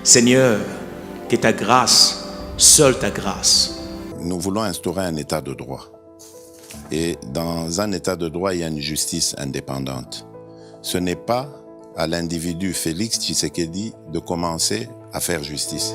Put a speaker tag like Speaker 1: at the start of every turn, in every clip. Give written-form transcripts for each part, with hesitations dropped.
Speaker 1: Seigneur, que ta grâce, seule ta grâce.
Speaker 2: Nous voulons instaurer un état de droit. Et dans un état de droit, il y a une justice indépendante. Ce n'est pas à l'individu Félix Tshisekedi de commencer à faire justice.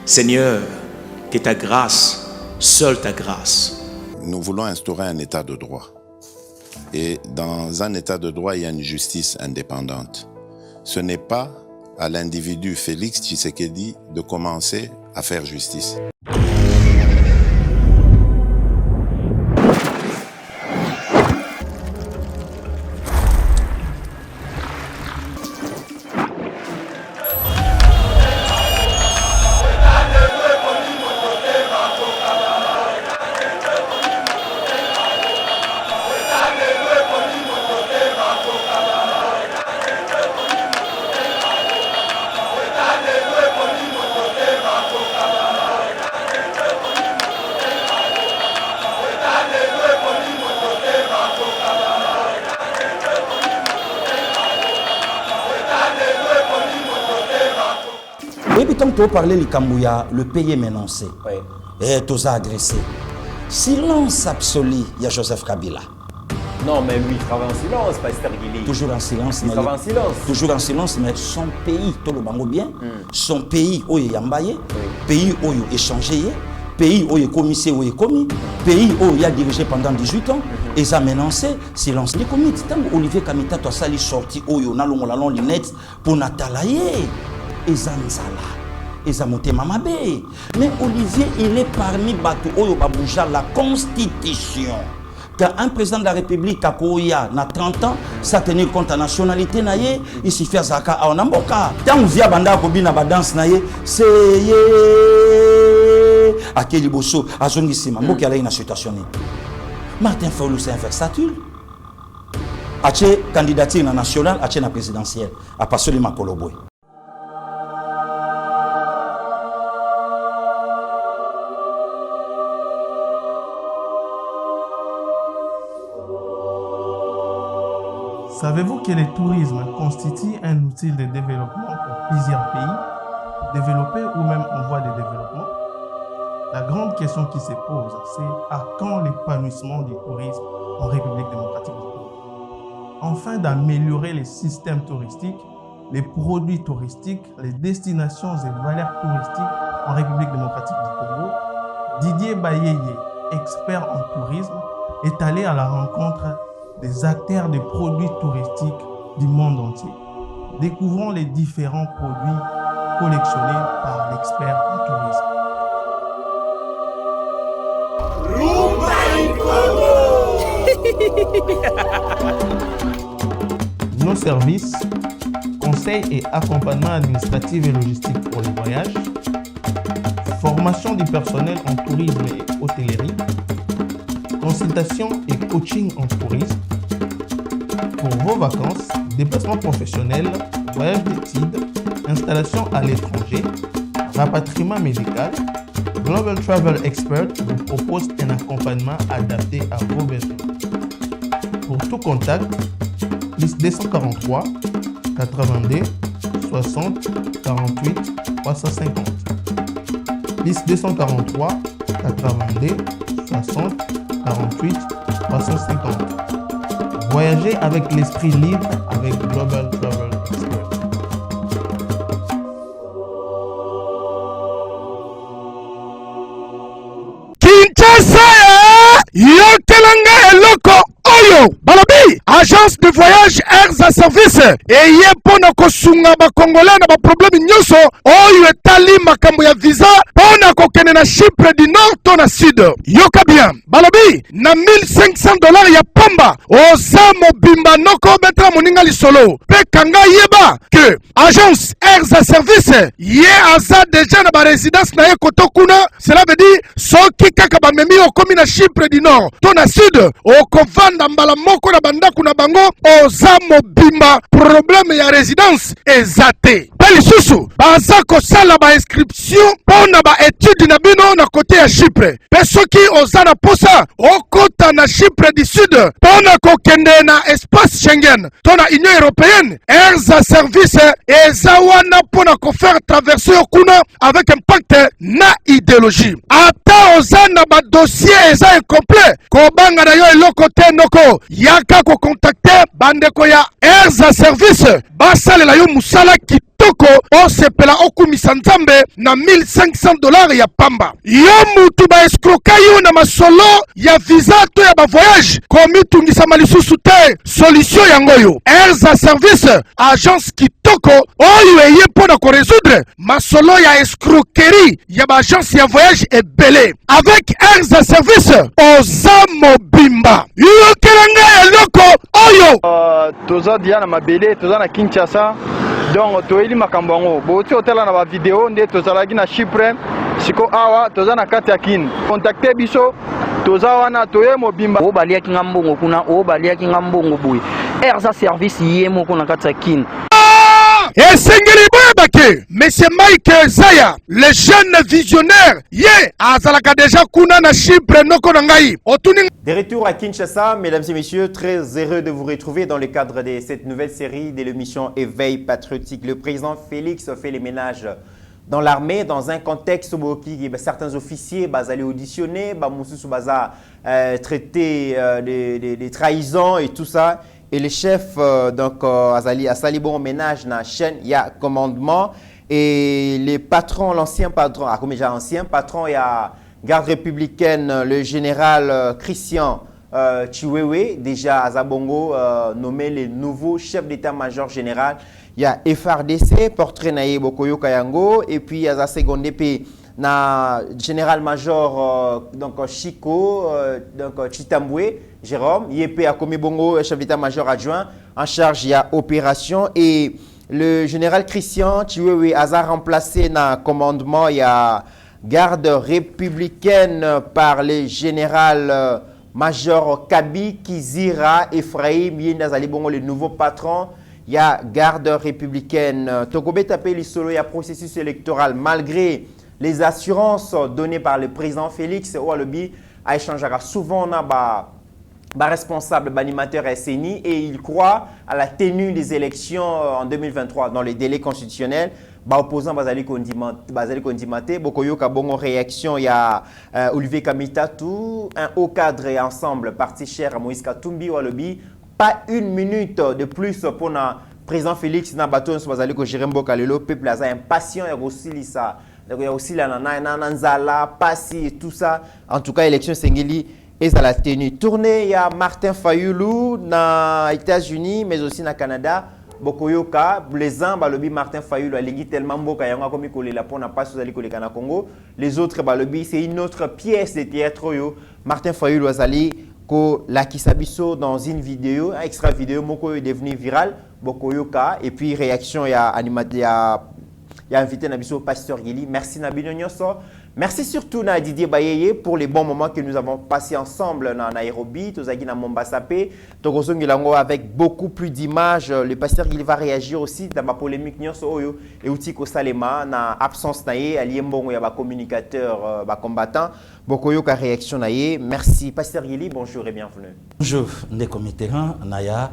Speaker 1: Seigneur, que ta grâce, seule ta grâce.
Speaker 2: Nous voulons instaurer un état de droit. Et dans un état de droit, il y a une justice indépendante. Ce n'est pas à l'individu Félix Tshisekedi de commencer à faire justice.
Speaker 3: Tant que tu parlais du Kambouya, le pays est menacé. Oui. Et tu as agressé. Silence absolu, il y a Joseph Kabila.
Speaker 4: Non, mais lui, il travaille en silence, Pasteur Guili.
Speaker 3: Toujours en silence.
Speaker 4: Il travaille en silence.
Speaker 3: Toujours en silence, mais son pays, tout le bango bien, son pays où il y a Mbaye, pays où il a échangé, pays où il a commissaire, où il a commis, pays où il a dirigé pendant 18 ans, et ça a menacé, silence. Les comités, tant que Olivier Kamita, tu as sali sorti où il y a un lunette pour Natalaye, et Zanzala. Mais Olivier, il est parmi Batou Oyo Babouja, la Constitution. Quand un président de la République a 30 ans, ça tenir compte de la nationalité, il s'y fait Zaka à Onamboka. Tant que via Banda Kobina Badance, c'est à Keliboso, à Zongisima, Mboki a une situation. Martin Fayulu, c'est un versatile. Ache candidature nationale, ache na présidentielle, à passer de Makoloboy.
Speaker 5: Savez-vous que le tourisme constitue un outil de développement pour plusieurs pays, développés ou même en voie de développement? La grande question qui se pose, c'est à quand l'épanouissement du tourisme en République démocratique du Congo? Afin d'améliorer les systèmes touristiques, les produits touristiques, les destinations et valeurs touristiques en République démocratique du Congo, Didier Bayeye, expert en tourisme, est allé à la rencontre des acteurs des produits touristiques du monde entier. Découvrons les différents produits collectionnés par l'expert en tourisme. Nos services, conseils et accompagnement administratif et logistique pour les voyages, formation du personnel en tourisme et hôtellerie, consultation et coaching en tourisme. Pour vos vacances, déplacements professionnels, voyages d'études, installation à l'étranger, rapatriement médical, Global Travel Expert vous propose un accompagnement adapté à vos besoins. Pour tout contact, plus 243 82 60 48 350. Plus 243 82 60 48 350. Voyagez avec l'esprit libre avec Global Travel Expert.
Speaker 6: Kinshasa, Yotelanga Eloko Oyo, Balobi, agence de voyage Airs et Services. eye pona kosunga ba Congolais na ba problème nyoso oyo etali makambo ya visa pona kokene na Chypre du Nord to na Sud. Yoka bien balobi na $1500 ya pamba oza mobimba noko betra moninga lisolo pe kanga yeba que agence Air Service ye aza déjà na ba résidence na ye kotokuna. Cela veut dire soki kaka bamemi okomi na Chypre du Nord to na Sud okovanda mbala moko na bandaku na bango oza mobimba. Problème ya résidence ezate peli susu baza kosala ba inscription pona ba étude na bino na côté ya Chypre. Pe soki oza na posa okota na Chypre du Sud pona kokende na espace Schengen to na Union Européenne, Air Service eza wana pona ko faire traverser okuna avec impact na idéologie. Ata oza na ba dossier eza incomplet kobanga na yo eloko te noko yaka ko contacter bandeko ya Air Service basalela yo musala kitoko osepela okumisa nzambe na $1500 ya pamba. Yo mutu ba escroka yo na masolo ya visa to ya ba voyage komitungisa malisusu te. Solution yango yo Air Service agence kitoko oyo eye pona ko résoudre masolo ya escroquerie ya ba agence ya voyage ebele. Avec Air Service oza mobimba yo kelanga eloko oyo
Speaker 7: toza dia na mabele toza na Kinshasa donc toyeli makambo yango boti otala na ba video nde tozalaki na Chypre siko awa toza na kati ya kin contacter biso toza wana toye mobimba
Speaker 8: o baliaki ngambongo kuna o baliaki ngambongo boy Air Service yemo kuna kati ya kin.
Speaker 6: Esengeli boyebake Monsieur Mike Zaya le jeune visionnaire ye azalaka déjà kuna na Chypre noko na ngai otuni.
Speaker 4: De retour à Kinshasa, mesdames et messieurs, très heureux de vous retrouver dans le cadre de cette nouvelle série de l'émission Éveil patriotique. Le président Félix fait les ménages dans l'armée, dans un contexte où certains officiers allaient auditionner, traiter des trahisons et tout ça. Et le chef, donc, a sali bon ménage dans la chaîne, il y a commandement. Et les patrons, l'ancien patron, comme déjà ancien patron, il y a garde républicaine, le général Christian Chiwewe, déjà à Zabongo, nommé le nouveau chef d'état-major général. Il y a FRDC, portrait Naye Bokoyo Kayango, et puis il y a la seconde épée, na général-major donc Chico, donc Chitambwe, Jérôme, IEP a commis Bongo, chef d'état-major adjoint, en charge il y a opération, et le général Christian Chiwewe a remplacé dans le commandement, il y a garde républicaine par le général major Kabi Kizira Ephraim Yendazali Bongo, le nouveau patron. Il y a garde républicaine. Tokobe tapé l'isolo, il y a processus électoral malgré les assurances données par le président Félix Oualobi a échangé souvent on responsable, animateur SNI et il croit à la tenue des élections en 2023 dans les délais constitutionnels. Opposant Bazali Kondimate, Bokoyo Kabongo réaction, il y a Olivier Kamitatou, un haut cadre et ensemble, parti cher à Moïse Katumbi Oualobi. Pas une minute de plus pour le président Félix Nabaton Bazali Kojirembo Kalelo, peuple est impatient et aussi ça. Il y a aussi la Nanzala, Passi et tout ça. En tout cas, élection Sengeli et ça la tenue. Tournée, il y a Martin Fayoulou dans les États-Unis, mais aussi dans le Canada. Bokoyoka, les uns, balobi Martin Fayoulou a légui tellement beau qu'il y a un comme la peau n'a pas sous ali na Congo. Les autres, balobi, c'est une autre pièce de théâtre. Martin Fayoulou a sali ko la kisabiso dans une vidéo, un extra vidéo, moko est devenu viral. Bokoyoka et puis réaction, il y a animateur, il y a invité Nabiso Pasteur Gili. Merci Nabino Nyoso. Merci surtout à Didier Bayeye pour les bons moments que nous avons passés ensemble dans Nairobi, Tozagi na Mombasapé, Togosongilango avec beaucoup plus d'images. Le pasteur il va réagir aussi dans ma polémique Nyoso Oyo et Outiko Salema na absence naie Aliembongo ya ba communicateur ba combattant. Bokoyo ka réaction naie. Merci pasteur Gili, bonjour et bienvenue.
Speaker 3: Bonjour Ndeko Mitterrand Naya.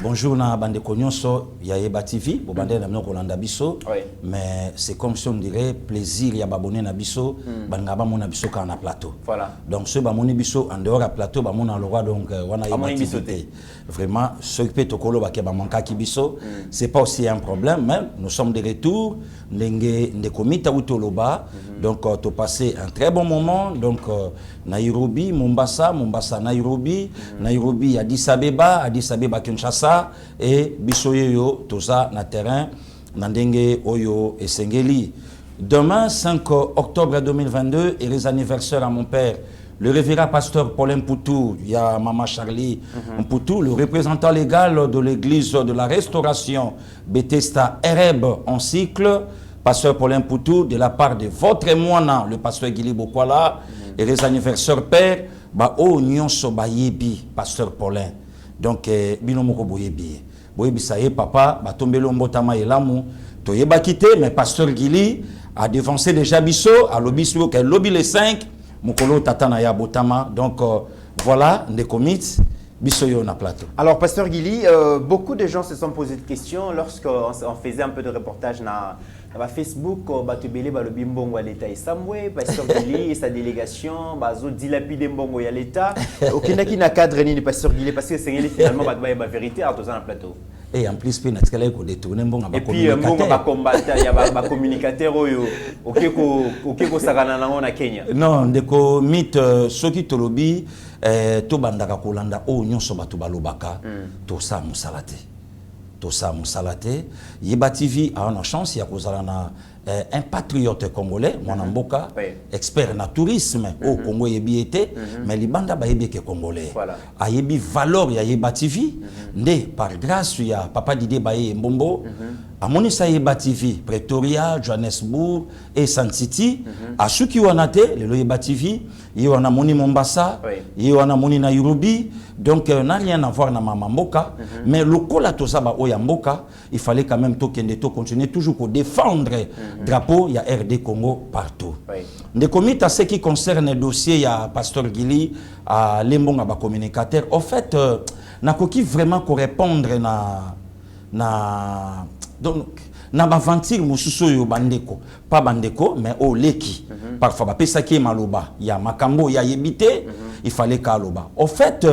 Speaker 3: Bonjour na bande konyoso ya Yeba TV, bo bande na mnoko landa biso. Mais c'est comme si on dirait plaisir ya babone na biso, banga ba mona biso ka na plateau.
Speaker 4: Voilà.
Speaker 3: Donc ce ba moni biso en dehors à plateau ba mona le roi donc wana Yeba TV. Vraiment ce que tokolo ba ke ba manka ki biso, c'est pas aussi un problème, mais nous sommes de retour ndenge ndekomita utoloba. Donc tu passé un très bon moment donc Nairobi, Mombasa, Nairobi, Nairobi Addis Abeba Kinshasa. Kinshasa et bisoyo toza na terrain nandenge oyo esengeli. Demain 5 octobre 2022 et les anniversaires à mon père, le révérend pasteur Paulin Poutou, il y a Maman Charlie Poutou, le représentant légal de l'église de la Restauration Bethesda Ereb en cycle, pasteur Paulin Poutou, de la part de votre moine, le pasteur Guili Bokwala, et les anniversaires père, ba o nyonso ba yebi, pasteur Paulin. Donc, binomoko boyebi. Boyebi ça y est, papa, ba tombelo mbotama elamu, to yeba quitté, mais pasteur Guili a devancé déjà biso, à l'obispo, qu'elle lobby les 5, Mokolo Tatana ya Botama. Donc voilà, les comités, bisoyo na plateau.
Speaker 4: Alors, pasteur Guili, beaucoup de gens se sont posé des questions lorsqu'on faisait un peu de reportage dans Facebook, Batubele Balobi Mbongo à l'État et Samwe, pasteur Guili et sa délégation, Bazo dilapide Mbongo à l'État. Aucun qui n'a cadre ni pasteur Guili parce que c'est finalement la vérité à tous dans le plateau.
Speaker 3: Et en plus, il y a
Speaker 4: puis, Mbongo va combattre, il y a un communicateur au Sagana na Kenya.
Speaker 3: Non, ndeko mythe soki tolobi to bandaka kolanda o nyonso batu balobaka to sa musalate. To sa musalate. Yeba TV a une chance ya kozala na un patriote congolais, Mwanamboka, expert na tourisme au Congo yebi été, mais libanda ba yebi ke congolais. A yebi valeur ya Yeba TV, nde par grâce ya papa Didier Baye Mbombo, a monisa Yeba TV, Pretoria, Johannesburg et Sun City, a suki wanate, le Yeba TV, wana moni Mombasa, wana moni Nairobi, donc n'a rien à voir na Mamamboka, mais le kola to saba Oyamboka, il fallait quand même to continuer toujours pour défendre drapeau, il y a RD Congo partout. Des comités à ce qui concerne le dossier, il y a Pasteur Guili, à Lembonga communicateur. En fait, n'a qui vraiment correspondre donc na baventir mususu yo bandeko, pas bandeko mais au leki. Parfois ba pesa ki maloba, il y a makambo, il y a yebité, il fallait kaloba. En fait,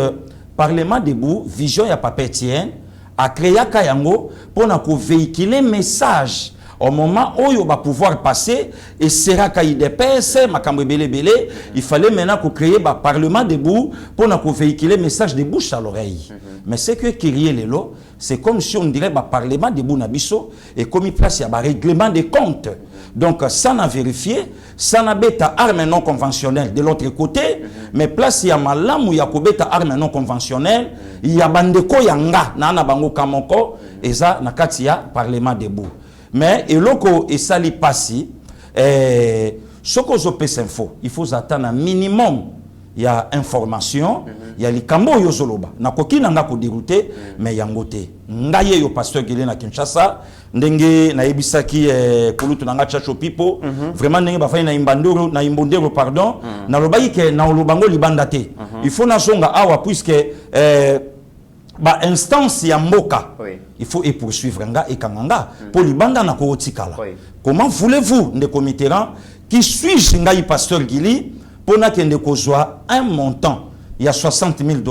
Speaker 3: Parlement debout, vision ya Papa Etienne a créé Kayango pour na ko véhiculer message. Au moment où il va pouvoir passer, et sera qu'il dépasse, il fallait maintenant créer un parlement debout pour véhiculer le message de bouche à l'oreille. Mais ce que crier les lots, c'est comme si on dirait un parlement debout nabiso et comme il place il y a un règlement des comptes. Donc ça n'a vérifié, ça n'a pas arme non conventionnelle de l'autre côté, mais place il y a malam où il y a arme non conventionnelle, il y a bandeko yanga na bango kamoko et ça na katia parlement debout. Mais et loko et sali passi ce que je peux s'info il faut attendre un minimum il y a information il y a les kambo yo zoloba na koki nanga ko dérouter mais yangote ngaye yo pasteur Guili na Kinshasa ndenge na yebisaki kulutu nanga chacho pipo vraiment ndenge ba fay na imbandoro na imbondero pardon na lobaki ke na lobango libanda te il faut na songa awa puisque ba instance ya mboka il faut et poursuivre nga et kanganga pour libanda na ko tikala. Comment voulez-vous de committerant qui suis-je ngai pasteur Guili pour na kende ko zwa un montant il y a $60,000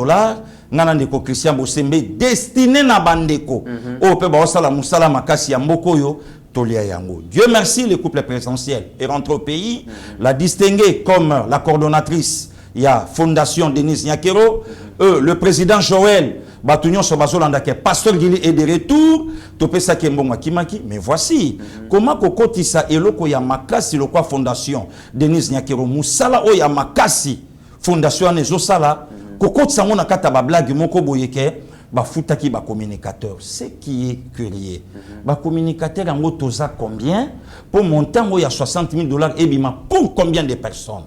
Speaker 3: ngana ndeko Christian Bosembe destiné na bandeko o pe ba osala musala makasi ya mboko yo tolia yango. Dieu merci, le couple présidentiel est rentré au pays, l'a distingué comme la coordonnatrice il y a Fondation Denise Nyakero, le président Joël Batunion Sobazolanda qui est pasteur Guili est de retour, Topesa Kembonga Kimaki, mais voici comment Kokotisa et Loko Yamakasi, le quoi Fondation Denise Nyakero, Moussala o Yamakasi, Fondation Nezosala, Kokotisa Mona Kata Bablag Moko Boyeke, Bafutaki ba communicateur. Ce qui est curieux, ba communicateur en motosa combien pour monter il y a $60,000 et bima pour combien de personnes.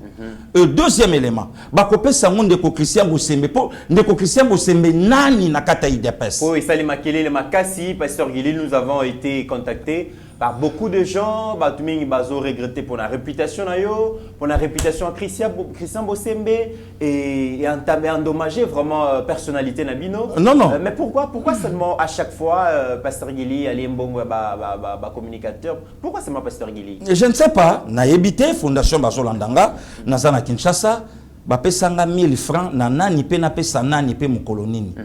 Speaker 3: Deuxième élément, ba kopé sa monde de Christian Bosembe pour de Christian Bosembe nani na kata idepes.
Speaker 4: Oui, Salim Makele le Makasi, pasteur Guili, nous avons été contactés par beaucoup de gens, Batumingi Bazo regretté pour la réputation pour la réputation à Christian Bosembe et endommagé vraiment personnalité Nabino.
Speaker 3: Non non.
Speaker 4: Mais pourquoi seulement à chaque fois pasteur Guili allait mbongo ba communicateur? Pourquoi seulement pasteur Guili?
Speaker 3: Je ne sais pas, na ebité Fondation Bazolandanga na Kinshasa ba pesanga 1000 francs na nani pe na pesa nani pe mukolonini.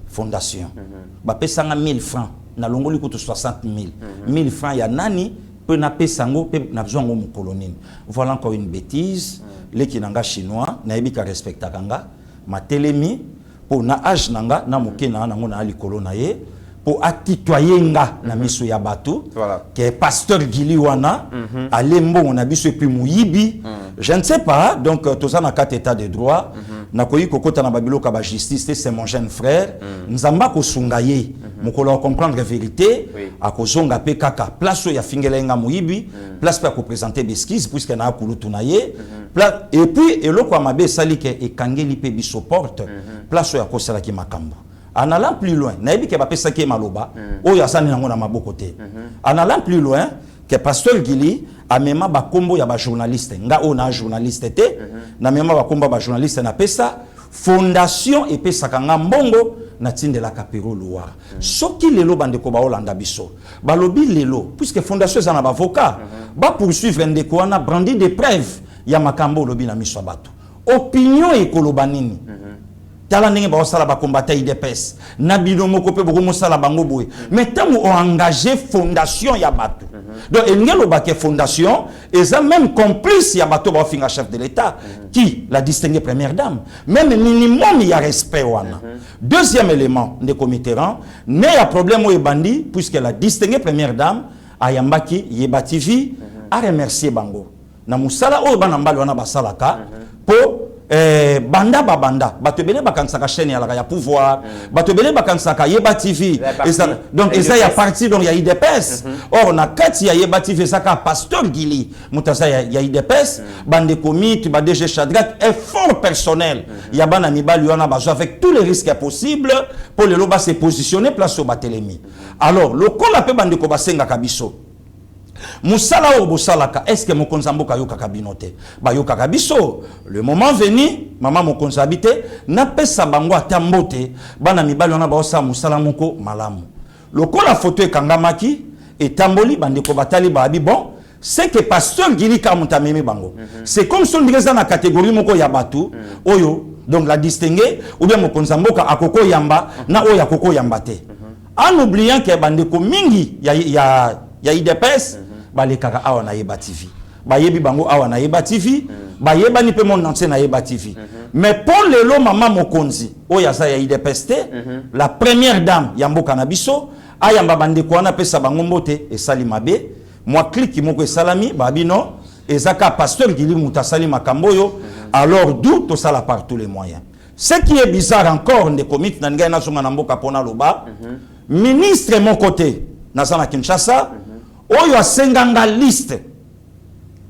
Speaker 3: Fondation. Ba pesanga 1000 francs. Na longoli kutu 60,000. 1000 francs ya nani peut na pesango pe na besoin ngo mukolonini. Voilà encore une bêtise. Les kinanga chinois na ebika respecta kanga ma telemi pour na âge nanga na moke na nango na likolo na ye pour atitoyer nga na miso ya bato que pasteur Gili wana alembo na biso et puis muyibi je ne sais pas donc tous na quatre états de droit na koyi kokota na babilo ka ba justice c'est mon jeune frère nzamba ko sungaye mokolo comprendre la vérité a kozonga pe kaka place ya fingelenga muyibi place pa ko présenter besquise puisque na kulutu na ye et puis eloko mabe sali ke ekangeli pe biso porte place ya kosala ki makambo. En allant plus loin, naïbi ke bapesa ke maloba, o ya sani nango na maboko te. En allant plus loin, que pasteur Gili a mema ba kombo ya ba journaliste, nga o na journaliste te, na mema ba kombo ba journaliste na pesa fondation et pesa kanga mbongo na tinde la kapero loa. Soki lelo bandeko ba Olanda biso, ba lobi lelo, puisque fondation za na ba avocat, ba poursuivre ndeko wana brandi des preuves ya makambo lobi na miso bato. Opinion ekoloba nini? Tala ndenge ba osala ba combattre IDPS na bino moko pe boko mosala bango boye mais tango o engagé fondation ya bato donc engelo ba ke fondation eza même complice ya bato ba finga chef de l'état qui la distinguée première dame même minimum ya respect wana deuxième élément de comité rang ne ya problème o bandi puisque la distinguée première dame ayambaki Yeba TV a remercier bango na musala o bana mbali wana basalaka po banda babanda batebele bakansaka chaîne ya pouvoir batebele bakansaka Yeba TV donc ça y a parti donc il y a IDPS or na kati ya Yeba TV saka pasteur Gili mutasa ya IDPS bande komite ba DG Shadrack effort personnel ya bana mibali wana bazo avec tous les risques possibles pour le loba se positionner place au batelemi alors le kola pe bande ko basenga kabiso Musala ou bosalaka, est-ce que mon konzamboka yoka kabinote? Ba yoka kabiso, le moment venu, maman mon konzabite, na pesa bango atambote, bana mibali wana ba osa musala moko malamu. Loko la photo e kangamaki, et tamboli bandeko batali ba abi bon, c'est que pasteur Gili kamuta meme bango. C'est comme si on dirait dans la catégorie moko ya batu, oyo, donc la distinguer, ou bien mon konzamboka akoko yamba, na oya koko yambate. En oubliant que bandeko mingi ya IDPS, balekaka awa na Yeba TV. Bayebi bango awa na Yeba TV, bayeba ni pe mon entier na Yeba TV. Mais pour le lo maman mokonzi, oya sa ya IDPS te, la première dame yamboka na biso, ayamba bandeko wana pesa bango mbote e sali mabe, moi clique moko e salami, babi non, ezaka pasteur Gili muta sali makamboyo, alors d'où to sala par tous les moyens. Ce qui est bizarre encore de comités na ngai na songa na mboka pona loba, ministre mon côté, na sana Kinshasa, oyo asenganga liste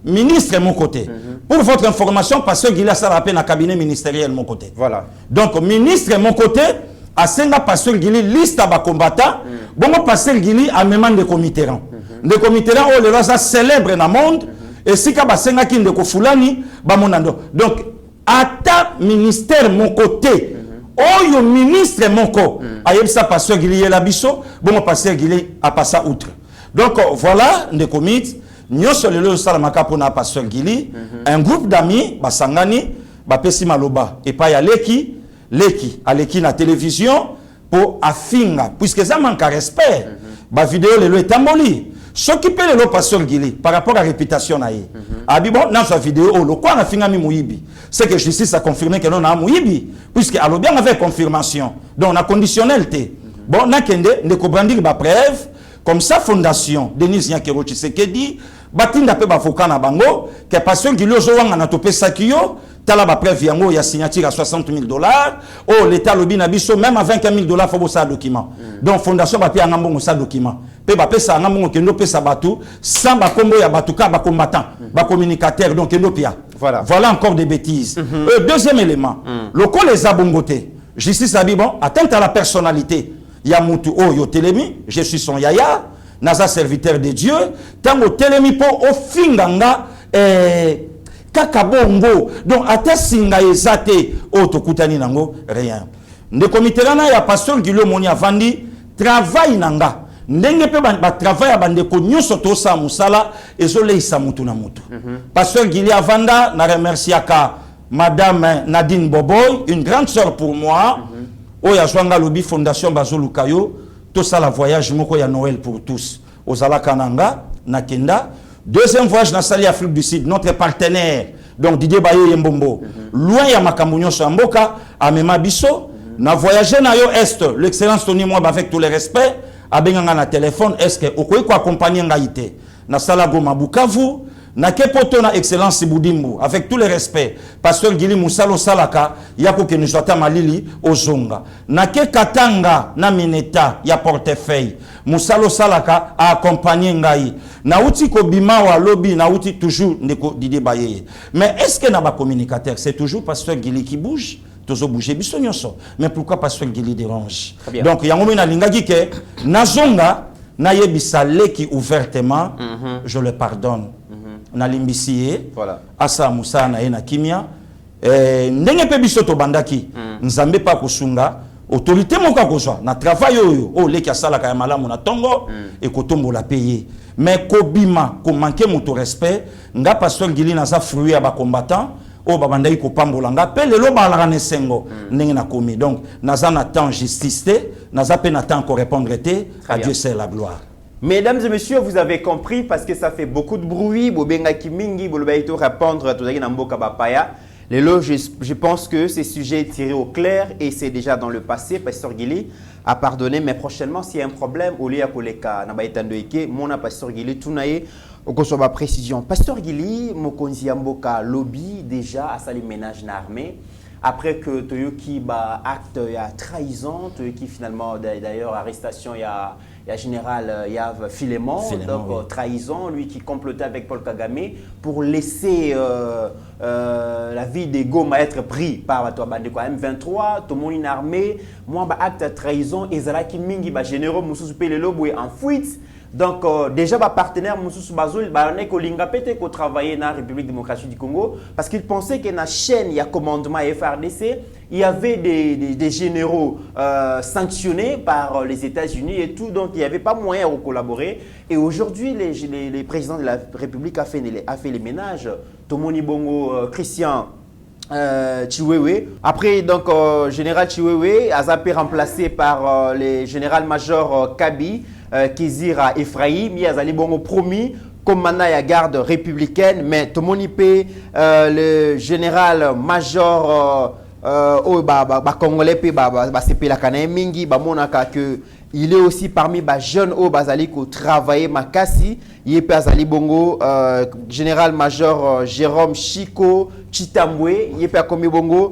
Speaker 3: ministre mon côté pour votre information parce que Gili sala pe na cabinet ministériel mon côté
Speaker 4: voilà
Speaker 3: donc ministre mon côté asenga pasteur Gili liste ba combattant bongo pasteur Gili a même de comité rang o le rasa célèbre na monde et sika basenga ki ndeko fulani ba monando donc ata ministère mon côté oyo ministre moko ayebisa pasteur Gili yela biso bongo pasteur Gili a passé outre. Donc voilà, des comités, nous sommes le salamaka pour na pasteur Gili, un groupe d'amis, basangani, bapesi maloba, et pas ya leki na télévision pour afinga, puisque ça manque à respect, ba vidéo le est tamboli. Ce qui peut le pasteur Gili par rapport à la réputation naïe. Abi bon dans sa vidéo le quoi na finga mi muyibi. C'est que justice a confirmé que non na muyibi, puisque alo bien avec confirmation. Donc na conditionnalité. Bon na kende ne ko brandir ba preuve. Comme ça, fondation, Denis Nyakero Tshisekedi, batinda pe bavoka na bango, que pasteur Gili ozowanga na topé sakio, tala ba preuve yango ya signature à $60,000, oh l'état lobi na biso même à $25,000 faut ça document. Donc fondation ba pe ngambongo ça document. Pe ba pesa ngambongo kendo pesa batu, sans ba kombo ya batuka ba combattant, ba communicateur donc kendo pia. Voilà encore des bêtises. Deuxième élément, le col les abongoté. Justice abi bon, atteinte à la personnalité. Yamutu o yo telemi, je suis son yaya, naza serviteur de Dieu, tango telemi po o finganga kaka bongo, donc ata singa ezate o tokutani nango rien. Nde komite na ya pasteur Gili moni avandi travail nanga. Ndenge pe ba travail bande ko nyoso to sa musala ezoleisa mutu na mutu. Pasteur Gili avanda na remerciaka madame Nadine Boboy, une grande sœur pour moi. Oya Zwanga Lobi Fondation Bazolukayo, tout ça la voyage moko ya Noël pour tous. Ozala Kananga, Nakenda. Deuxième voyage dans Sali Afrique du Sud, notre partenaire, donc Didier Baye Yembombo. Loin ya Makamunyo Samboka, Amema Biso, Na voyagé na yo est, l'excellence Tony moi avec tous les respects, abenganga na téléphone, est-ce que okoyi ko accompagner ngaité na sala Goma Bukavu, na kepoto na excellence Sibudimbu avec tous les respects, pasteur Gili Musalo Salaka yako ke nizota malili ozonga. Na ke Katanga na Mineta ya portefeuille, Musalo Salaka a accompagner ngai. Na uti ko bimawa lobby na uti toujours ndeko Didi Baye. Mais est-ce que na ba communicateur, c'est toujours pasteur Gili qui bouge? Tozo bouger biso nyonso. Mais pourquoi pasteur Gili dérange? Donc yango na lingaki ke nazonga na yebisa leki ouvertement, je le pardonne. Na limbisiye
Speaker 4: voilà.
Speaker 3: Asa Musa na ena kimia ndenge pe biso to bandaki nzambe pa kosunga autorité moka kozwa na travail oyo o leki asala ka malamu na tongo et kotombola payer mais kobima ko manquer moto respect nga pasteur Gili na za fruit ya ba combattant o babandaki ko pambola nga pe lelo ba la nesengo ndenge na komi donc naza na temps justice te naza pe na temps ko répondre te à Dieu c'est la gloire.
Speaker 4: Mesdames et messieurs, vous avez compris parce que ça fait beaucoup de bruit. Bobenga Kimingi, Bolobaito répondre à tout ça Namboka Bapaya. Je pense que ces sujets tirés au clair et c'est déjà dans le passé. Pasteur Gili a pardonné, mais prochainement, s'il y a un problème, au lieu à Koleka, Nabaïtandoike, mon Pasteur Gili, Tounaye, au Kosoba précision. Pasteur Gili, Mokonzi Amboka, lobby déjà à sali ménage l'armée. Après que Toyoki ba acte il y a trahison, Toyoki finalement d'ailleurs arrestation il y a général Yav Filémon, donc oui. Trahison, lui qui complotait avec Paul Kagame pour laisser la vie des Goma être pris par M23, tout le monde armé, moi ba acte de trahison, Ezalaki Mingi ba généraux Moussou Pelelo en fuite. Donc, déjà, ma partenaire Moussou Bazoul, ko travailler dans la République démocratique du Congo parce qu'il pensait que dans la chaîne, il y a commandement FRDC, il y avait des généraux sanctionnés par les États-Unis et tout, donc il n'y avait pas moyen de collaborer. Et aujourd'hui, les présidents de la République a fait les ménages. Tomoni Bongo, Christian Chiwewe. Après, donc, général Chiwewe a été remplacé par le général-major Kabi. Kizira Ephraim, Yazali Bongo promis comme maintenant il y a garde républicaine, mais Tomonipe, le général-major congolais, CP la Kanae Mingi, monaka que il est aussi parmi les jeunes au Bazali qui travaillent Makasi, il est Azali Bongo, général-major Jérôme Chico Chitambwe, il est comme Bongo,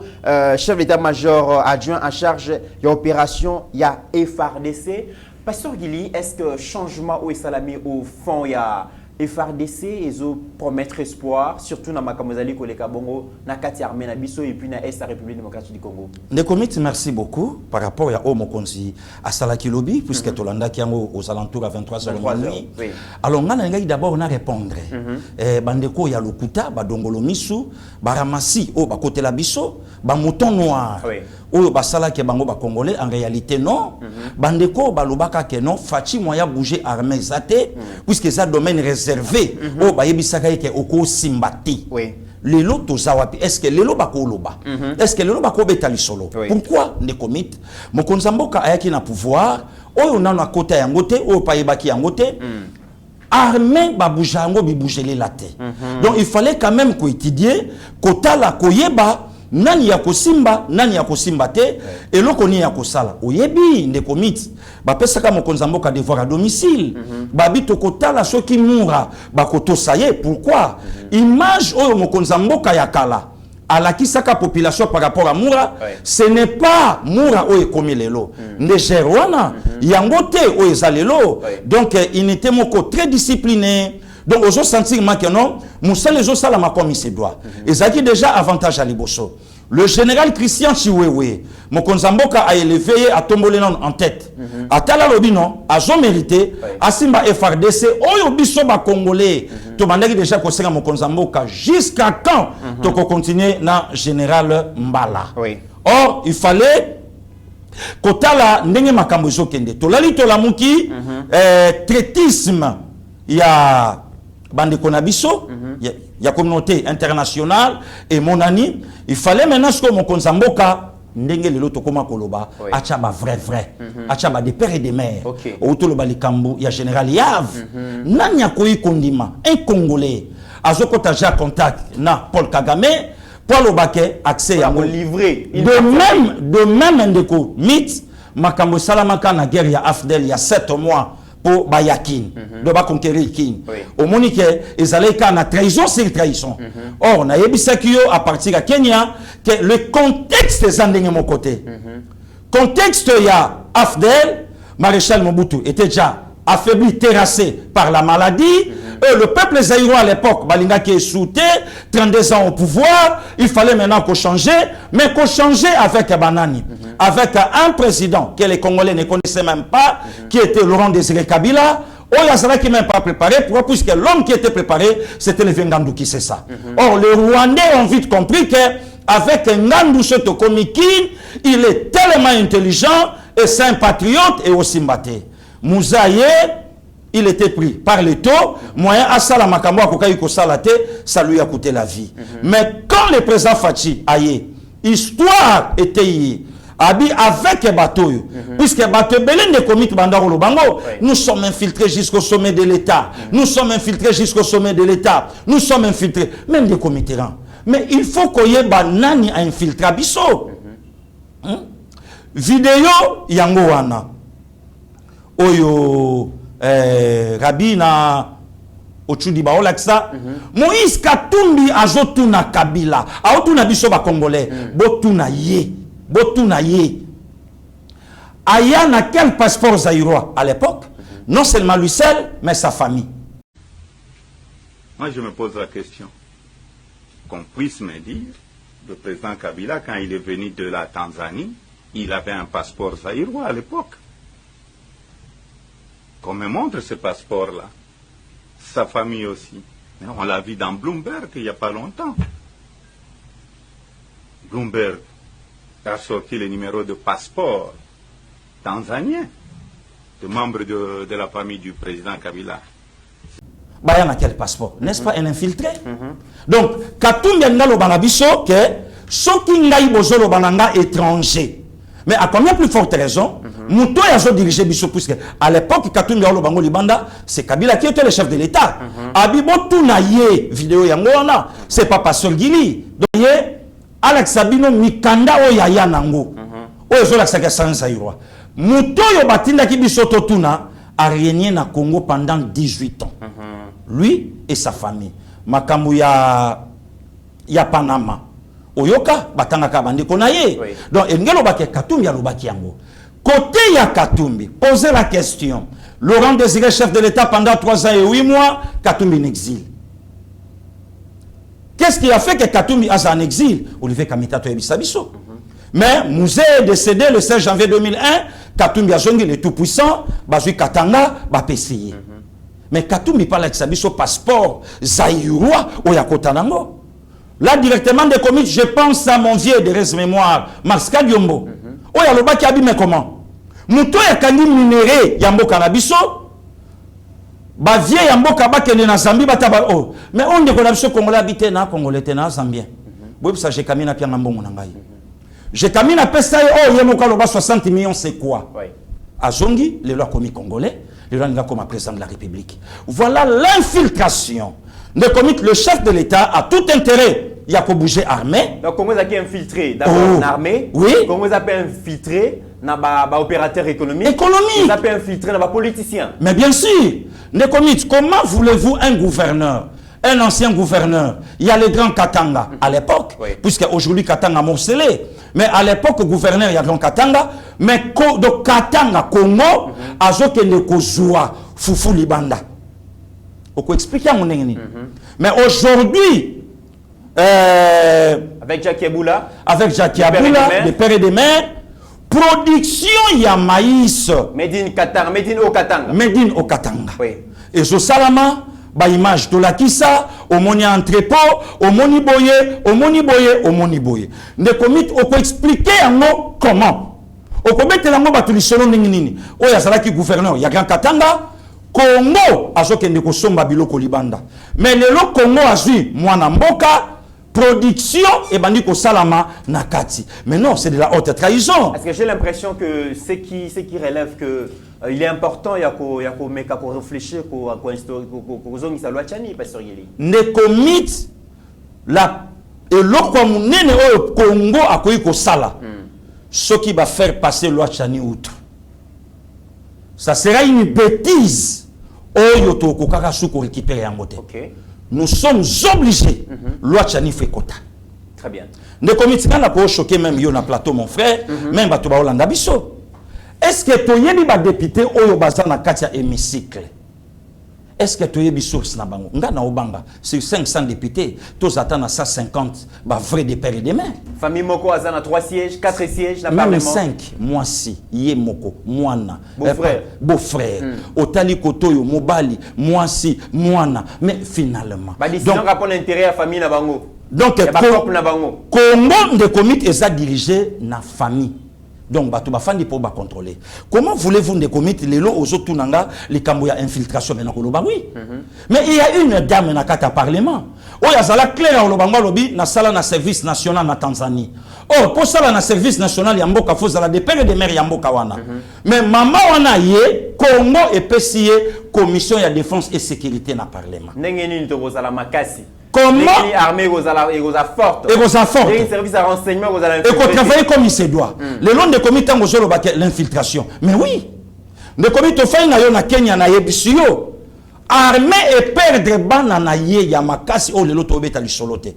Speaker 4: chef d'état-major adjoint en charge de l'opération, il y a FRDC. Pasteur Gili, est-ce que changement au Salami au fond il y a FRDC et promettre espoir surtout dans Makamozali Koleka Bongo na kati armée na biso et puis na est la République démocratique du Congo. Nekomit,
Speaker 3: merci beaucoup par rapport à Omo Konzi à Salaki Lobby puisque Tolanda qui aux alentours à 23h. Oui. Alors on a d'abord on a répondre. Bandeko ya lokuta badongolo misu baramasi o ba côté la biso ba mouton noir. Oui. Oyo basala ke bango ba congolais en réalité non. Bandeko balobaka ke non fachi moya bouger armée zate puisque ça domaine réservé o ba yebisaka ke oko simbati. Oui. Lelo tozawapi est-ce que lelo bakoloba est-ce que lelo bakobeta lisolo pourquoi ne commit mokonzamboka ayaki na pouvoir oyo nano akota yango te oyo payebaki yango te armée babouja yango bibougeli la te donc il fallait quand même étudier kotala koyeba nani ya kosimba nani ya kosimba te eloko ni ya kosala oyebi ndeko miti bapesaka mokonza mboka devoir à domicile babi tokotala soki mura bakotosa ye pourquoi image oyo mokonza mboka ya kala alakisaka population par rapport à mura ce n'est pas mura oyo ekomi lelo nde gerwana yango te oyo eza lelo donc il était moko très discipliné. Donc, aux autres sentiments que non, Moussa les autres salama comme il se doit. Et ça qui déjà avantage à Liboso. Le général Christian Chiwewe, Mokonzamboka a élevé à tomboler en tête. À Tala Lobino, à son mérité, à Simba FRDC, Oyo Bisoba Congolais, Tomandaki déjà conseillé Mokonzamboka jusqu'à quand tu continuer dans général Mbala. Or, il fallait Kotala Nenge Makambozo Kende. Tolali Tolamuki, traitisme, il y a Bande Konabiso, il y a communauté internationale et mon ami, il fallait maintenant que mon konzamboka ndenge lelo tokoma koloba achaba vrai achaba des pères et des mères autoloba likambu ya général Yav nanya koyi kondima un congolais azokota ja contact na Paul Kagame Pour le baquet, accès à
Speaker 4: livrer.
Speaker 3: De même, ndeko, mythe, makambo salamaka na guerre ya Afdel, il y a 7 mois, pour Bayakin, de ba conquérir Kin. Au Monique, ils allaient qu'à la trahison, c'est trahison. Or, on a Yebisakio à partir de Kenya, que le contexte est de mon côté. Contexte, il y a Afdel, Maréchal Mobutu était déjà affaibli, terrassé par la maladie. Le peuple zaïrois à l'époque, Balinga qui est souté, 32 ans au pouvoir, il fallait maintenant qu'on change, mais qu'on change avec Banani, avec un président que les Congolais ne connaissaient même pas, qui était Laurent Désiré Kabila. Oyazala qui n'est même pas préparé, pourquoi? Puisque l'homme qui était préparé, c'était le Ngandou qui sait ça. Or, les Rwandais ont vite compris que avec Ngandou Sotokomikin, il est tellement intelligent et c'est un patriote et aussi mbaté. Mouzaïe, il était pris par le taux, moyen à Salamakambo, ça lui a coûté la vie. Mais quand le président Fachi aïe, histoire était avec bateau, puisque bateau Belén de comité Bandaro Lobango, nous sommes infiltrés jusqu'au sommet de l'État. Nous sommes infiltrés jusqu'au sommet de l'État. Nous sommes infiltrés, même des comités. Mais il faut qu'il y ait banani à infiltrer biso. Vidéo yangoana. Oyo Rabina Ochudi Baolaksa. Moïse Katumbi azotuna Kabila. Aotuna biso ba Congolais. Botuna ye. Botuna ye. Aya na quel passeport zaïrois à l'époque? Non seulement lui seul, mais sa famille.
Speaker 9: Moi je me pose la question. Qu'on puisse me dire, le président Kabila, quand il est venu de la Tanzanie, il avait un passeport zaïrois à l'époque. Qu'on me montre ce passeport-là. Sa famille aussi. Mais on l'a vu dans Bloomberg il n'y a pas longtemps. Bloomberg a sorti le numéro de passeport tanzanien de membres de la famille du président Kabila.
Speaker 3: Bayana quel passeport? N'est-ce pas un infiltré? Donc, Katumbi Ngalo Banabiso, que ceux qui n'aillent bozolo bananga étranger. Mais à combien plus forte raison, Mouto a dirigé Bisso, puisque à l'époque, Katumbi Ngalo Bango Libanda, c'est Kabila qui était le chef de l'État. Abibo Tounaye, vidéo Yangoana, c'est pas Pasteur Gili. Donc, Alex Sabino Mikanda Oyaya Nango. Oyo Laksaka Sansaïroa. Mouto Yobatinda Kibiso Totuna a régné na Congo pendant 18 ans. Lui et sa famille. Makambu ya Panama. Oyoka batanga kabandi konaye. Donc engelo bake Katumbi ya lobaki yango. Côté ya Katumbi, posez la question. Laurent Désiré chef de l'État pendant 3 ans et 8 mois, Katumbi en exil. Qu'est-ce qui a fait que Katumbi a en exil? Olivier Kamita Toyebisabiso. Mais Mouzé est décédé le 16 janvier 2001, Katumbi a zongi le tout-puissant, Bazui Katanga, Bapessiye. Mais Katumbi parle avec Sabiso passeport zaïrois au Yakotanango. Là, directement des comités, je pense à mon vieux de reste mémoire, Marska Diombo. Oh, Yaloba qui habille, mais comment? Mouto Yakandi minéré, Yambo Kanabiso. Ba vieux Yambo Kaba qui est dans Zambie, Bataba. Oh, mais on ne connaît pas Congolais habité na Congolais na Zambien. Oui, ça, j'ai camina pian Mambo Monangaï. J'ai camina Pestaï, oh, Yamoka Loba 60 millions, c'est quoi? À Zongi, les lois commis congolais. Comme président de la République. Voilà l'infiltration. Le chef de l'État a tout intérêt. Il y a qu'à bouger armé.
Speaker 4: Donc, comment vous avez infiltré d'abord une armée?
Speaker 3: Oui.
Speaker 4: Comment vous avez infiltré dans les opérateurs économiques? Vous avez infiltré dans les politiciens?
Speaker 3: Mais bien sûr. Comment voulez-vous un gouverneur? Un ancien gouverneur. Il y a le grand Katanga à l'époque, puisque aujourd'hui Katanga morcelé. Mais à l'époque, gouverneur, il y a le grand Katanga. Mais de Katanga, Congo, azoke ne kozua, Foufou Libanda. On peut expliquer à mon ennemi. Mais aujourd'hui,
Speaker 4: avec Jacques Aboula,
Speaker 3: des pères et des mères, production, il y a maïs.
Speaker 4: Médine Katanga, Médine au Katanga.
Speaker 3: Médine au Katanga. Et ce salama, ba image de la kissa, au moni entrepôt, au moni boye, au moni boye, au moni boye. Ne commit, on peut expliquer en comment. On peut mettre en bas tous les selon nini. Oh, ya salaki gouverneur, ya grand Katanga, Congo, azoke ndeko somba biloko libanda. Mais le lo Congo azui, mwana mboka, production, et bandi ko salama nakati. Mais non, c'est de la haute trahison.
Speaker 4: Est-ce que j'ai l'impression que ce qui relève que il est important, il y a qu'on réfléchir, qu'on zone sa loi tchani, pasteur Yeli.
Speaker 3: Ne commit Et l'autre monene au Congo a koyi ko sala. Ce qui va faire passer loi Tchani outre. Ça sera une bêtise. Oyo to kokaka souko récupérer en moté. Nous sommes obligés. Loi Tchani fait quota.
Speaker 4: Très bien.
Speaker 3: Ne comité na ko choquer même yo na plateau mon frère, même bato ba Holanda biso. Est-ce que toyebi ba député oyo baza na katia hémicycle? Est-ce que toyebi source na bango? Nga na obanga sur 500 députés, tous attendent à 150 ba vrai des pères et des mères.
Speaker 4: Famille Moko a 3 sièges, 4 sièges, la
Speaker 3: même
Speaker 4: parlement.
Speaker 3: 5, moi si, yé Moko, moana,
Speaker 4: beau-frère.
Speaker 3: Beau-frère. Otali Kotoyo, Mobali, moi si, moana. Mais finalement.
Speaker 4: Bah, donc, rapport d'intérêt à famille na bango.
Speaker 3: Donc, Congo de comité est dirigé na famille. Donc, bato bafandi pour ba contrôler. Comment voulez-vous de comité les lots aux autres nanga les kamboya infiltration maintenant koloba oui. Mais il y a une dame na kata parlement. Oh ya zala clair au lobanga lobi na sala na service national na Tanzanie. Oh pour sala na service national ya mboka faut zala de père de mère ya mboka wana. Mais maman wana ye Congo et PCA commission ya défense et sécurité na parlement.
Speaker 4: Nengeni to bozala makasi.
Speaker 3: Comment
Speaker 4: l'armée est forte.
Speaker 3: Et
Speaker 4: service de renseignement
Speaker 3: et qu'on travaille comme il se doit. Le long de comité l'infiltration. Mais oui. Le comité fait na Kenya na yebisio. Armée et perdre bana na ye yamakasi o le loto beta li solote.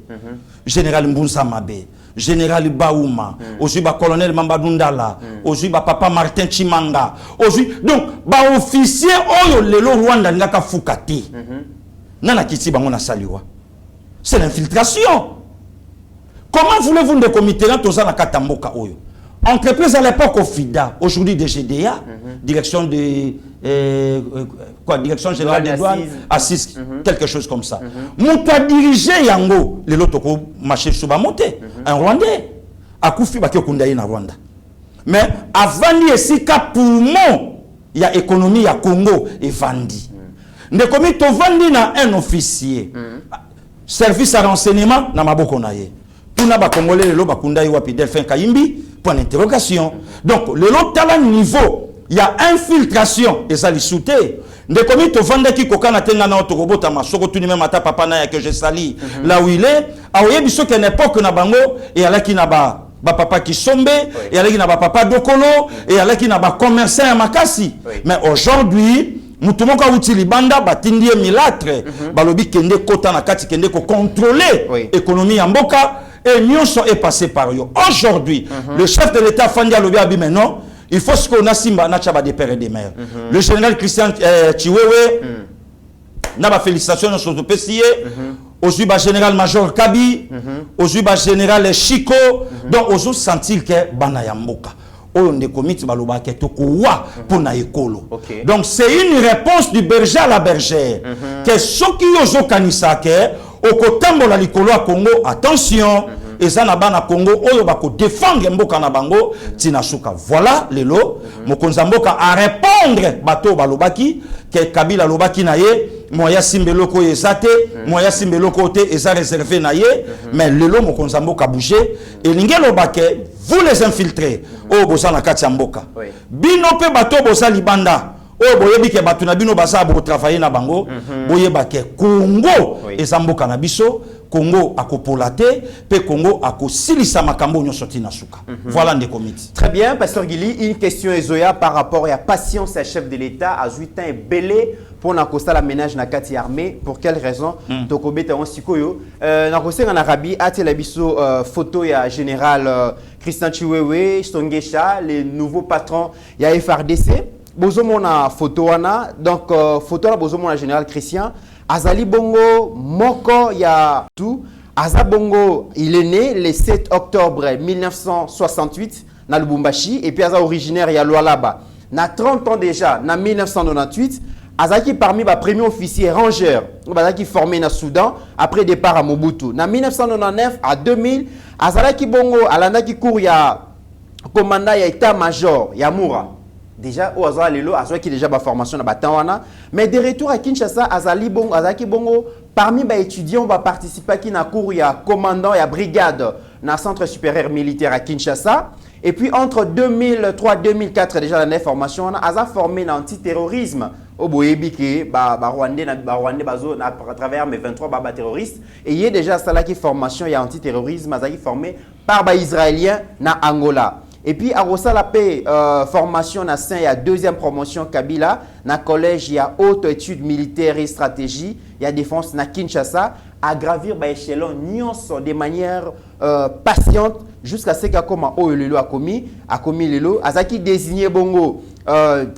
Speaker 3: Général Mbunsa Mabe, général Baouma, aujourd'hui colonel Mambadundala, aujourd'hui papa Martin Chimanga, aujourd'hui donc ba officier oyo le lo Rwanda ngaka fukati. Nana kiti bango na saliwa. C'est l'infiltration. Comment voulez-vous de comité là tous na katamboka oyo? Entreprise à l'époque au FIDA, aujourd'hui de GDA, direction de direction générale des douanes, assise quelque chose comme ça. Mouta dirigé yango le lotoko marché suba monté un Rwandais a kufi ba kundaye na Rwanda. Mais avant ni esika poumon il y a économie il y a Congo et vandi. Ne comité vandi na un officier. Service à renseignement na maboko na ye. Tuna ba congolais le lo ba kundaye wapi Delphin Kayimbi point d'interrogation. Donc le lot à niveau il y a infiltration et ça les souté. Ne comité vanda ki kokana tenga na otokobota masoko tuni même ata papa na ya que je sali là où il est a oyebi so qu'à une époque na bango et ala ki na ba papa qui sombe et ala ki na ba papa dokolo et ala ki na ba commerçant ya makasi. Mais aujourd'hui mutumoko uti libanda batindi milatre balobi kende kota na kati kende ko contrôler économie ya mboka et nyonso est passé par yo. Aujourd'hui, le chef de l'État Fandi alobi abi maintenant, il faut ce qu'on a simba na chaba des pères et des mères. Le général Christian Chiwewe na ba félicitations sur le PCA, aujourd'hui ba général major Kabi, aujourd'hui ba général Chico, donc aujourd'hui sentir que bana ya mboka. Donc c'est une réponse du berger à la bergère. Que ceux qui ont kanisake au kotambo la likolo à Congo, attention, et ça na bana Congo, oyo bako défendre mboka na bango, tinasuka. Voilà les lots. Mokonza mboka à répondre bato balobaki que Kabila lobaki na ye, moya simbeloko ezate, moya simbeloko te eza réservé na ye, mais le lot mokonza mboka bouger et lingelo bake vous les infiltrez au bosa na kati ya mboka. Bino pe bato bosa libanda. Oh boyebi ke bato na bino basa bo travailler na bango, boyeba ke Congo ezamboka na biso, Congo akopolate, pe Congo akosilisa makambo nyo sorti na suka. Voilà des comités.
Speaker 4: Très bien, Pasteur Gili, une question Ezoya par rapport à patience à chef de l'État à Zuitin et Belé pour n'acosta la ménage na kati armée. Pour quelle raison? Tokobe ta sikoyo. N'akosé en Arabie, a te la biso photo ya général Christian Chiwewe, Stongesha, les nouveaux patrons ya FRDC. Bozomona photo wana, donc photo la bozomona général Christian. Azali Bongo, Moko ya tout. Azabongo, il est né le 7 octobre 1968 dans Lubumbashi et puis Aza originaire ya Lualaba. Na 30 ans déjà, na 1998, Azaki parmi les premiers officiers rangeurs, Azaki formé na Soudan après départ à Mobutu. Na 1999 à 2000, Azalaki Bongo, Alandaki cours ya commandant ya état-major ya Moura. Déjà au hasard lelo azwa qui déjà ba formation na batawana mais de retour à Kinshasa azali bongo azaki bongo parmi ba étudiants va participer qui na cours ya commandant ya brigade na centre supérieur militaire à Kinshasa et puis entre 2003 2004 déjà la formation on a formé dans antiterrorisme au boyebiki Rwandais bazo à travers mes 23 terroristes et il y a déjà ça qui formation il y a antiterrorisme qui formé par Israéliens na Angola. Et puis à Rosala paix formation na Saint il y a deuxième promotion Kabila na collège il y a haute études militaires et stratégie il y a défense na Kinshasa à gravir échelon nuance de manière patiente jusqu'à ce qu'akom Lelo a commis Lelo azaki désigné bongo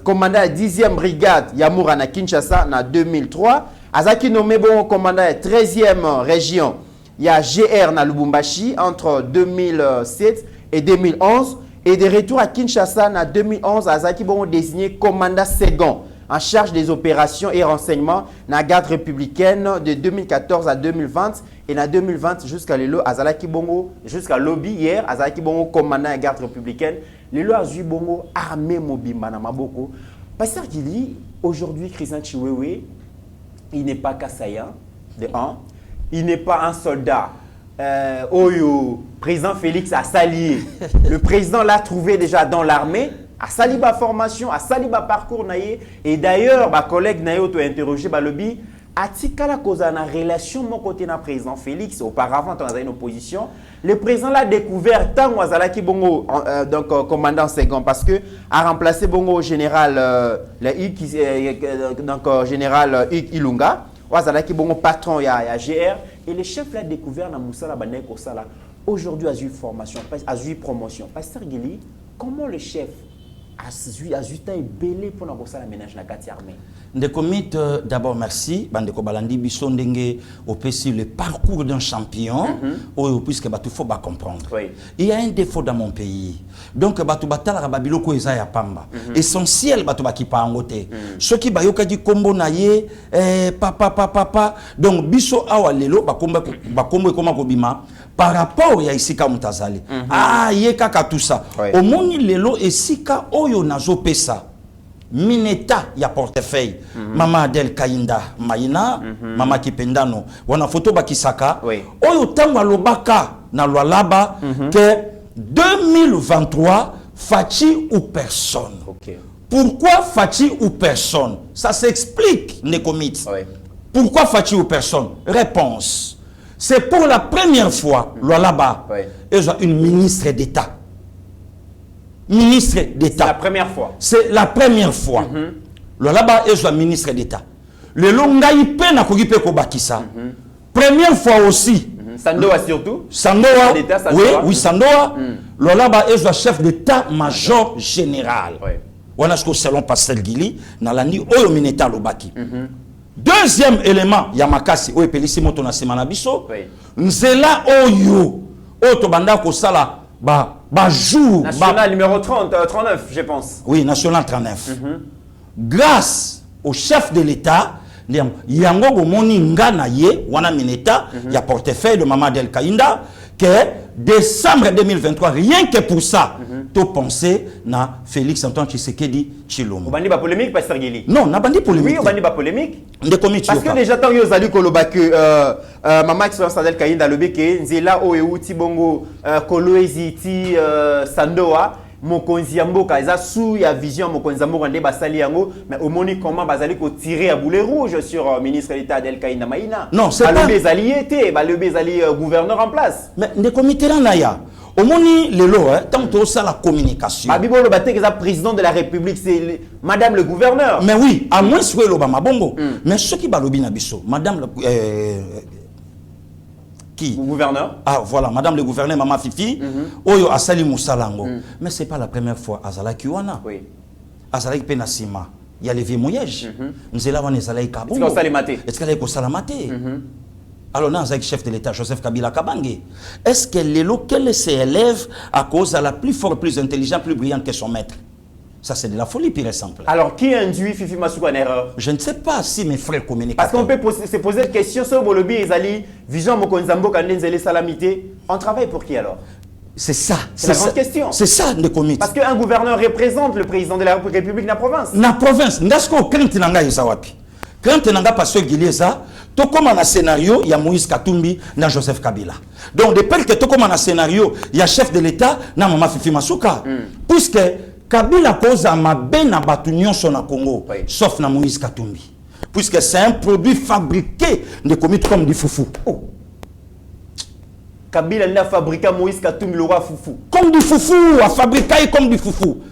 Speaker 4: commandant de la 10e brigade Yamoura na Kinshasa en 2003 azaki nommé bongo commandant de la 13e région il y a GR na Lubumbashi entre 2007 et 2011 et de retour à Kinshasa en 2011 azaki bongo désigné commandant second en charge des opérations et renseignements dans la garde républicaine de 2014 à 2020 et en 2020 jusqu'à l'élo azalaki bongo jusqu'à lobby hier azalaki bongo commandant la garde républicaine l'élo azui bongo armée mobimba na maboko pasteur qui dit aujourd'hui Christian Chiwewe il n'est pas kassayan de un il n'est pas un soldat président Félix a salié le président l'a trouvé déjà dans l'armée à saliba formation, à saliba parcours naïe et d'ailleurs ma collègue naïe auto interrogé lobby a tikala causa na relation mon côté na président Félix auparavant dans une opposition le président l'a découvert tant Wazalaki bongo donc commandant second parce que a remplacé bongo général général Ilunga Wazalaki bongo patron il y a GR et le chef l'a découvert na Moussala Banek Osala aujourd'hui a eu formation a eu promotion pasteur Gili comment le chef Azuta est belé pour la ménage la carte armée.
Speaker 3: D'abord merci. Bandeko Balandi Bissondenge au PC le parcours d'un champion. Puisque tu faut comprendre. Il y a un défaut dans mon pays. Donc batu batala rababiloko eza ya pamba. Essentiel batu bakipa angote. Ce qui bayoka di kombo na ye papa. Donc biso awa lelo bakombo koma kobima. Par rapport à Isika Mutazali, kaka tout ça. Au moni lelo Isika oyo nazo pesa. Mineta ya portefeuille. Mama Adel Kainda Maina, Mama Kipendano. Wana photo bakisaka. Oyo tango lobaka na lwalaba que 2023 Fachi ou personne. Pourquoi Fachi ou personne? Ça s'explique, Nekomit. Pourquoi Fachi ou personne? Réponse. C'est pour la première fois, là-bas, ils ont une ministre d'État. Ministre d'État.
Speaker 4: C'est la première fois.
Speaker 3: C'est la première fois. Là-bas, ils ont un ministre d'État. Le Longaï Pena Kogipe Kobakisa. Première fois aussi.
Speaker 4: Sandoa surtout.
Speaker 3: Sandoa. Oui, Sandoa. Là-bas, ils ont un chef d'État-major général. On a ce que selon Pastel Gili, Nalandi, Oyo Mineta Lobaki. Deuxième élément, Yamakasi, Oye Pelissimo Tona Semana Biso, Nzela Oyo, Otobanda Kosala, jour.
Speaker 4: National numéro 39, je pense.
Speaker 3: Oui, national 39. Grâce au chef de l'État, Yango Gomoni Ngana Ye, Wana Mineta, il y a portefeuille de Maman Del Kainda, que décembre 2023, rien que pour ça, tu pensais na Félix Antoine Tshisekedi Tshilombo.
Speaker 4: On pas polémique, Pasteur Guili?
Speaker 3: Non, on n'a pas dit polémique.
Speaker 4: Oui, on pas polémique.
Speaker 3: Parce
Speaker 4: que déjà, tant que Zali Koloba que Maman Del Kainda Lobe que Nzela Oeuti Bongo Koloezi Ti Sandoa. Mokonzi Yamboka, ils ont la vision Mokonzi Yamboka de Basali Yango, mais au moment comment Basali ko tirer à boulet rouge sur ministre d'État Del Kainda Maïna.
Speaker 3: Non, c'est pas.
Speaker 4: Le alliés le Bezali gouverneur en place.
Speaker 3: Mais les comités là naya. Au moment lelo, tant que ça la communication.
Speaker 4: Babibo le baté que président de la République, c'est Madame le gouverneur.
Speaker 3: Mais oui, à moins souhait l'Obama bongo. Mais ce qui balobi na biso, Madame le qui?
Speaker 4: Gouverneur.
Speaker 3: Ah voilà, Madame le gouverneur, Maman Fifi, Oyo Asali Moussalango. Mais ce n'est pas la première fois. Azala Kiwana.
Speaker 4: Oui.
Speaker 3: Azala Penasima. Il y a les vieux moyeges. Nous allons les Azala Kabou.
Speaker 4: Est-ce qu'on salamate?
Speaker 3: Est-ce qu'elle est salamate? Alors, nous avons le chef de l'État, Joseph Kabila Kabange. Est-ce qu'elle est là, qu'elle s'élève à cause de la plus forte, plus intelligente, plus brillante que son maître? Ça, c'est de la folie pure et simple.
Speaker 4: Alors, qui induit Fifi Masuko en erreur?
Speaker 3: Je ne sais pas si mes frères communiquent.
Speaker 4: Parce qu'on peut se poser la question sur Bolobi et Zali, Vision Mokonzambo, Kandenzele Salamité. On travaille pour qui alors?
Speaker 3: C'est ça.
Speaker 4: C'est la grande question.
Speaker 3: C'est ça, le comité.
Speaker 4: Parce qu'un gouverneur représente le président de la République de la province.
Speaker 3: La province. Ndasko, quand nanga yosawapi. Quand nanga pasteur Giliesa, tout comme un scénario, il y a Moïse Katumbi, na Joseph Kabila. Donc, de peur que tout comme un scénario, il y a chef de l'État, na Maman Fifi Masuka. Puisque Kabila cause ma na batu nyonso na Congo, sauf na Moïse Katumbi. Puisque c'est un produit fabriqué de commis comme du foufou. Oh.
Speaker 4: Kabila n'a fabriqué Moïse Katumbi le roi foufou.
Speaker 3: Comme du foufou, a fabriqué comme du foufou.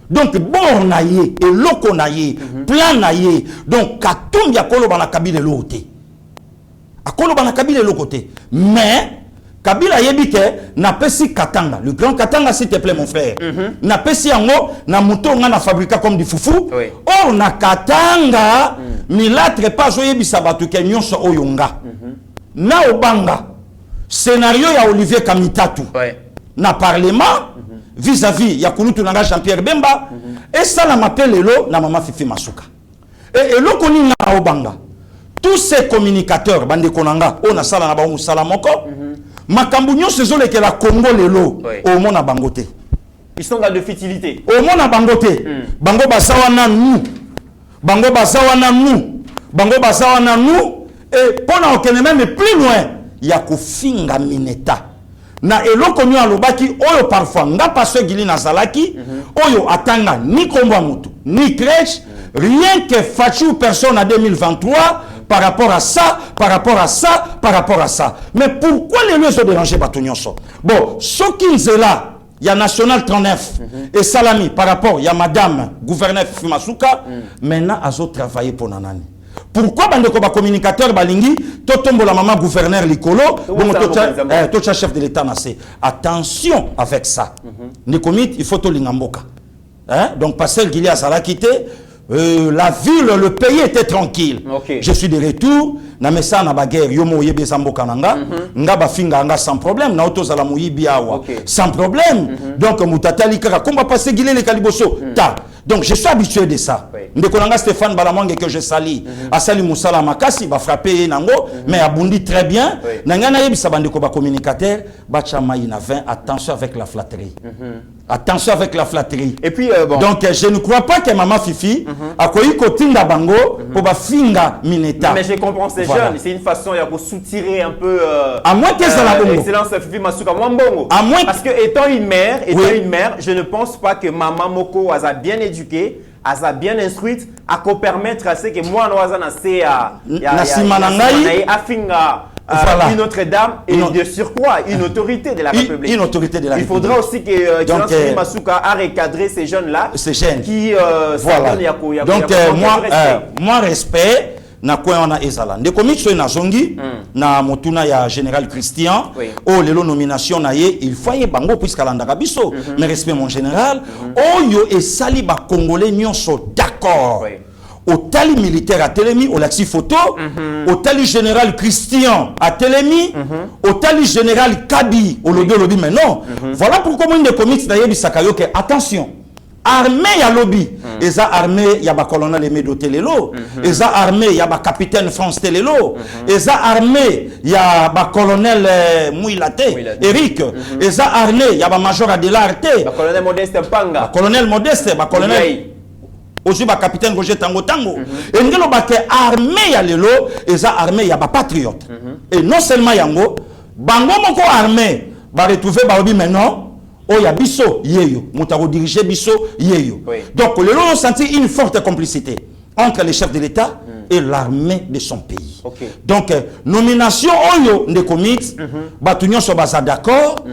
Speaker 3: Donc bon naïe et loko naïe, plan naïe. Donc Katumbi a koloba na Kabila l'autre. A koloba na Kabila l'autre. Mais Kabila yebike na pesi Katanga, le grand Katanga s'il te plaît mon frère. Na pesi yango na muto nga na fabriqué comme du foufou. Or na Katanga milatre pas oyebisa batu ke nyonso oyonga. Na obanga scénario ya Olivier Kamitatu na parlement vis-à-vis ya Kulutu nanga Jean-Pierre Bemba et ça la m'appelle Lelo na Mama Fifi Masuka et Lelo koni na obanga tous ces communicateurs bande konanga on a sala na ba musala moko makambu nyonso ezoleke la Congo Lelo au mona bangote
Speaker 4: ils sont dans de futilité
Speaker 3: au mona bangote bango basawa na nous bango basawa na nous bango basawa na nous et pendant okene même plus loin ya kofinga mineta na eloko nyo alobaki oyo parfois nga passe gili na zalaki oyo atanga ni kombo mutu ni crèche rien que fachu personne en 2023 par rapport à ça par rapport à ça par rapport à ça mais pourquoi les lieux sont dérangés batu nyonso bon soki nzela ya national 39 et salami par rapport ya madame gouverneur Fimasuka maintenant azo travailler pour nanani. Pourquoi bandeko ba communicateur balingi totombo la maman gouverneur Likolo bon tocha chef de l'état nassé attention avec ça ne commit il faut to lingamboka hein donc passer Gili Azala quitté la ville le pays était tranquille je suis de retour na mesa na baguerre yomo yebe samboka nanga nga bafinga nga sans problème na auto zala muyibi awa sans problème donc mutatali kaka komba passer Gili le kaliboso ta. Donc je suis habitué de ça. Ndekonanga Stéphane Balamangue que je sali. Asali Moussala Makasi va frapper nango mais abundi très bien. Nangana yebisa bandeko ba communicateur ba chama ina 20 attention avec la flatterie. Attention avec la flatterie. Et puis bon. Donc je ne crois pas que maman Fifi a koyi kotinda bango pour ba finga mineta.
Speaker 4: Mais je comprends ces jeunes, c'est une façon de soutirer un peu
Speaker 3: à moins que ça la bongo.
Speaker 4: Excellence Fifi Masuka Mwambongo. À moins parce que étant une mère, je ne pense pas que maman Moko a bien éduqué, a bien instruite, à permettre à ce que moi Noazana c'est à Afinga une autre dame et de surcroît une autorité de la République.
Speaker 3: Une autorité de la République.
Speaker 4: Il faudra aussi que Fifi Masuka a recadré ces jeunes-là.
Speaker 3: Ces jeunes.
Speaker 4: Qui
Speaker 3: voilà. Donc moi respect. Na quoi on a ezala ndeko mitso na zongi na motuna ya général Christian oh lelo nomination na ye il faut y bango puisque landaka biso mais respect mon général oyo esali ba congolais nyonso d'accord au tali militaire à Télémi au laxi photo au tali général Christian à Télémi au tali général Kabi au lobby mais non voilà pourquoi moi ndeko mitso na ye bisakayo que attention armée ya lobby eza armée ya ba colonel Emedo Telelo eza armée ya ba capitaine France Telelo eza armée ya ba colonel Mouilate Eric eza armée ya ba major Adelarte
Speaker 4: ba colonel Modeste Mpanga
Speaker 3: ba colonel Modeste ba colonel aussi ba capitaine Roger Tango Tango et ngelo ba ke armée ya lelo eza armée ya ba patriote et non seulement yango bango moko armée ba retrouver ba lobby maintenant oh ya biso yeyo mutako diriger biso yeyo donc les gens ont senti une forte complicité entre les chefs de l'État et l'armée de son pays donc nomination oyo de commit batunyo so baza d'accord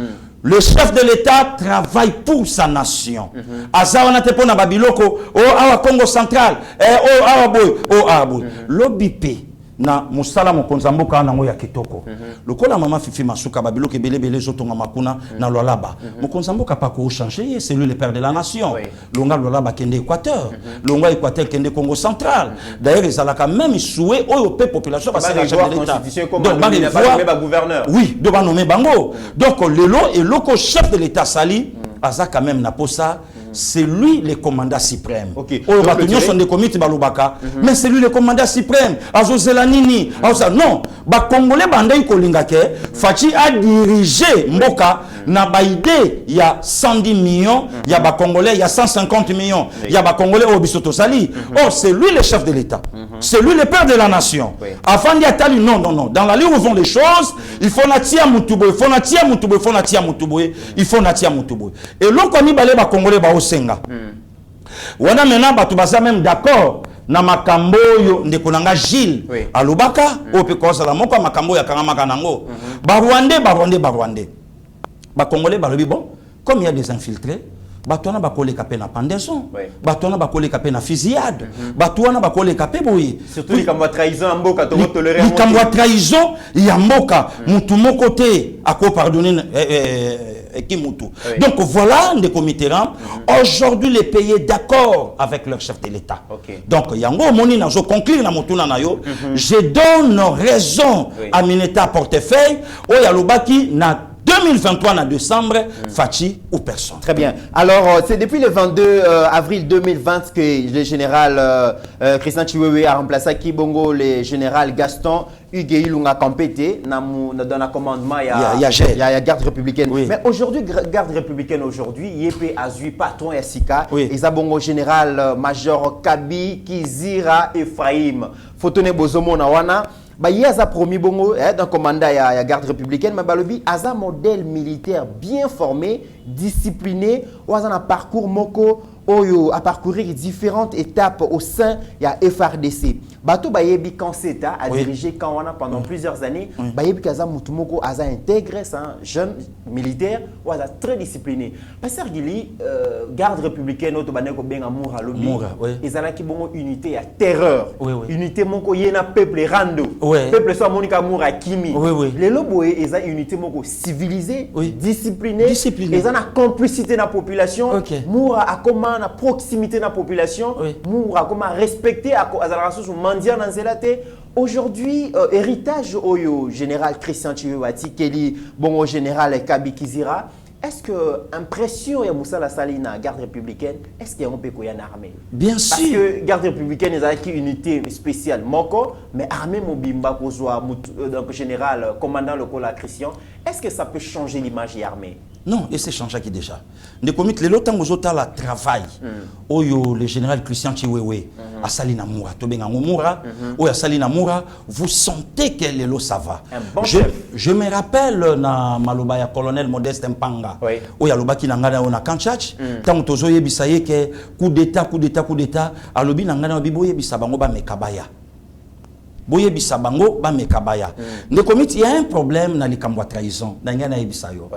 Speaker 3: le chef de l'État travaille pour sa nation aza wana te pona babiloko oh awa Congo central oh awa boy oh awa boy lobipe na musala mokonza mboka nango ya kitoko lokola mama Fifi Masuka babiloke belebele zotonga makuna na lolaba mokonza mboka pa ko changer c'est lui le père de la nation longa lolaba kende Équateur longa Équateur kende Congo central d'ailleurs ils alaka même souhait au population parce que chef de l'État donc ba gouverneur oui do ba nommer bango donc lelo et loko chef de l'État sali aza quand même na posa c'est lui le commandant suprême. Sont des comités balubaka, mais c'est lui le commandant suprême. Azozelanini, non, ba Congolais bandai kolingake, Fachi a dirigé Mboka na baide il y a 110 millions, il y a ba Congolais il y a 150 millions, il y a ba Congolais au Bisoto Sali. Oh, c'est lui le chef de l'État. C'est lui le père de la nation. Avant d'y attali non. Dans la ligne où vont les choses, il faut natia mutubo, il faut natia mutubo, il faut natia mutubo, il faut natia mutubo. Et l'on connaît balé ba Congolais ba Osenga. wana maintenant bato baza même d'accord na makambo yo ndeko nanga Gilles alobaka ope kosa la moko makambo ya kangamaka nango ba Rwandais ba Congolais balobi bon comme il y a des infiltrés bato wana bakoleka pe na pendaison bato wana bakoleka pe na fusillade bato wana bakoleka pe boye
Speaker 4: surtout likambo ya trahison ya mboka to tolérer
Speaker 3: likambo ya trahison ya mboka mutu moko te ako pardonner Kimutu. Donc voilà des Mitterrand. Aujourd'hui, les pays est d'accord avec leur chef de l'État. Donc, yango moni na zo conclure na motuna na yo. Je donne raison à Mineta Portefeuille. Oyalobaki na 2023 en décembre, Fachi ou personne.
Speaker 4: Très bien. Alors, c'est depuis le 22 avril 2020 que le général Christian Chiwewe a remplacé Kibongo, le général Gaston Hugues Ilunga Kampete dans le commandement. Il y a garde républicaine. Mais aujourd'hui, garde républicaine aujourd'hui, YP Azui, patron Yassika, et Zabongo général major Kabi Kizira Ephraim. Fotone Bozomo Nawana. Il y a un promis bongo dans commandant ya garde républicaine, mais balobi a un modèle militaire bien formé, discipliné, ou un parcours moko oyo à parcourir différentes étapes au sein de FRDC. Bato bayebi quand c'est à diriger quand on a pendant plusieurs années, bayebi kaza mutumoko a intégré un jeune militaire ou a très discipliné. Pasteur Gili garde républicaine auto baneko benga moura lobi. Ezalaki bongo unité à terreur. Unité moko yena peuple rando. Peuple soit monika moura kimi. Les loboé eza unité moko civilisée, disciplinée. Ezana complicité na population. Moura a comment na proximité de la population, moura comment respecter à la ressource mondiale dans zélate. Aujourd'hui, héritage au général Christian Chiwewe Kelly, bon au général Kabi Kizira. Est-ce que impression ya Moussa la Salina garde républicaine, est-ce qu'il y a un peu de armée?
Speaker 3: Bien sûr.
Speaker 4: Parce que garde républicaine est une unité spéciale moko, mais armée mobimba kozwa donc général commandant le cola Christian, est-ce que ça peut changer l'image de l'armée?
Speaker 3: Non, et c'est changé qui déjà. Ne commit les lots aux la travail. Oyo le général Christian Chiwewe à Salina Moura, Tobenga Moura, ou à Salina Moura, vous sentez que les lots ça va. Je me rappelle na malobaya colonel Modeste Mpanga. Ou ya loba ki nangana ona Kanchach, tant tozo yebisaye que coup d'état à lobi nangana biboye bisabango ba mekabaya. Boye bisabango ba mekabaya. Ne commit il y a un problème na likambo trahison, nangana yebisayo.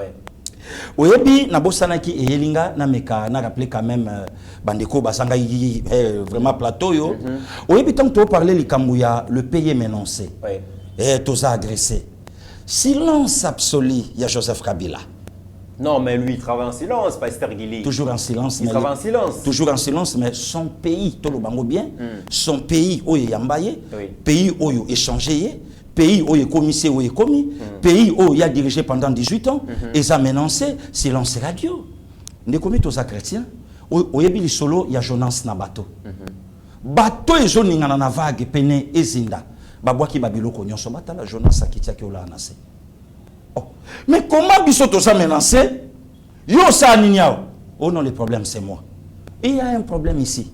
Speaker 3: Oyebi na bosanaki et Yelinga na meka na rappelé quand même bandeko basanga vraiment plateau yo. Oyebi tant to parler likambuya le pays menacé. Et tous agressé. Silence absolu, il y a Joseph Kabila.
Speaker 4: Non, mais lui, il travaille en silence, Pasteur Guili.
Speaker 3: Toujours en silence.
Speaker 4: Il travaille en silence.
Speaker 3: Toujours en silence, mais son pays, tout le bango bien, son pays, où il y a mbaye, pays où il a échangé, pays où il a commissaire, où il a commis, pays où il a dirigé pendant 18 ans, et ça menacé, silence radio. On est commis tous les chrétiens, où il y a solo, il y a Jonas na bateau. Bateau et Jonas na vague, pene et zinda. Babouaki babilo konyon so batala Jonas akitia ke ola anase. Mais comment bisoto ça menacé? Yo sa ninyao. Oh non, le problème c'est moi. Et il y a un problème ici.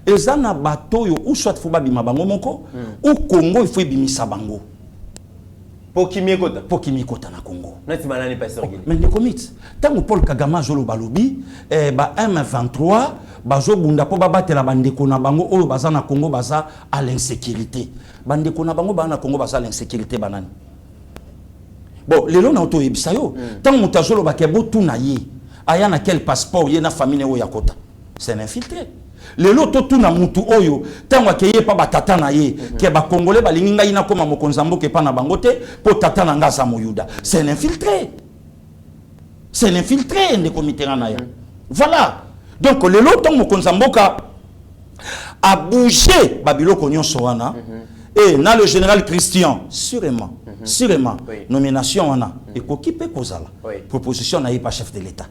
Speaker 3: Ezana bateau yo ou soit fuba bima bango moko ou Congo il faut bimisa bango. Pokimikota na Congo.
Speaker 4: Nati manani Pasteur Guili.
Speaker 3: Mais ne commit. Tant Paul Kagame jolo balobi ba M23 bazo bunda po babatela bandeko na bango oyo baza na Congo baza à l'insécurité. Bandeko na bango ba na Congo baza à l'insécurité banani. Bon, lelo na auto yebisa yo. Tant mutazolo bakebo tunaye. Aya na quel passeport ye na famille o yakota. C'est un infiltré. Lelo to tuna mutu oyo tango akeye pa batata na ye ke ba congolais balinga ina koma mokonzambo ke pa na bangote po tata na ngasa moyuda. C'est un infiltré. C'est l'infiltré de comité na ya. Voilà. Donc lelo tango mokonzamboka a bougé babiloko nyonso wana et na le général Christian sûrement nomination wana et kokipe kozala proposition na ye pa chef de l'état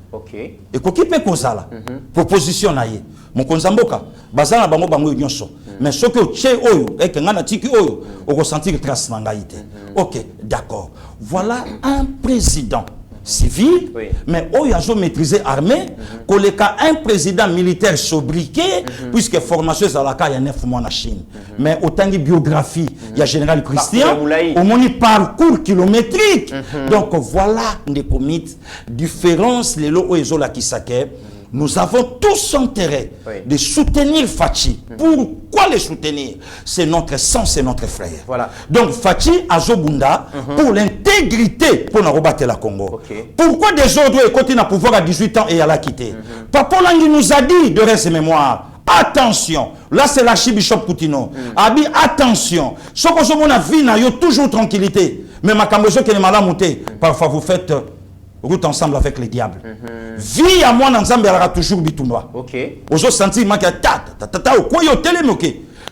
Speaker 3: et kokipe kozala proposition na ye mokonzamboka bazana bango nyonso mais ce que che oyo et que ngana tiki oyo oko sentir trace na ngaite. OK, d'accord. Voilà un président civil, mais où il a maîtrisé armée, un président militaire sobriquet, puisque formation à la il y a 9 mois en Chine. Mais autant de biographie, il y a général Christian, au moins parcours kilométrique. Donc voilà des comités, différence les lots et la qui s'acquèrent. nous avons tous intérêt de soutenir Fachi. Pourquoi les soutenir? C'est notre sang, c'est notre frère.
Speaker 4: Voilà.
Speaker 3: Donc Fachi Azobunda pour l'intégrité pour nous rebattre la Congo. Pourquoi des autres continuent à pouvoir à 18 ans et à la quitter? Papa Langi nous a dit de rester mémoire. Attention, là c'est l'archibishop Koutino. Abi, attention. Ce que je a vie, n'a toujours tranquillité. Mais ma cambozo qui est malamouté. Parfois vous faites route ensemble avec les diables. Vie à moi ensemble, elle aura toujours bitoumba.
Speaker 4: Ok.
Speaker 3: Ozo senti manque ta quoi yo télé ok.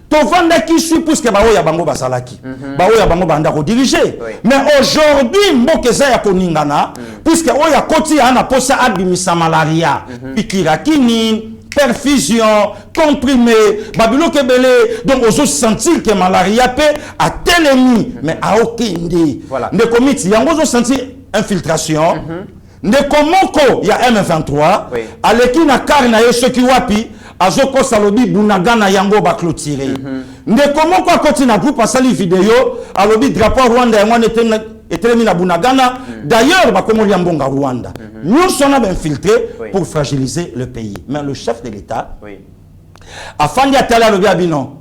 Speaker 3: To vanda qui suit pour que bao ya bango basalaki. Bao ya bango banda ko diriger. Mais aujourd'hui mbokeza ya koningana puisque oya koti ana posa abimisa malaria. Pikirakini perfusion, comprimé, babilo kebele, donc on sentir que malaria peut à tel ennemi, mais à aucun idée.
Speaker 4: Voilà.
Speaker 3: Ne comité, il y a un sentir infiltration. Ne komoko, il y a M23. À l'équipe na karna ceux qui wapi, azoko salobi bunagana yango ba clôturer. Ne komoko à côté na groupe asali vidéo, alobi drapeau Rwanda yango était mis na bunagana. D'ailleurs, ba komo liambonga Rwanda. Nous sommes infiltrés pour fragiliser le pays. Mais le chef de l'État, afin d'y atteindre le biabino,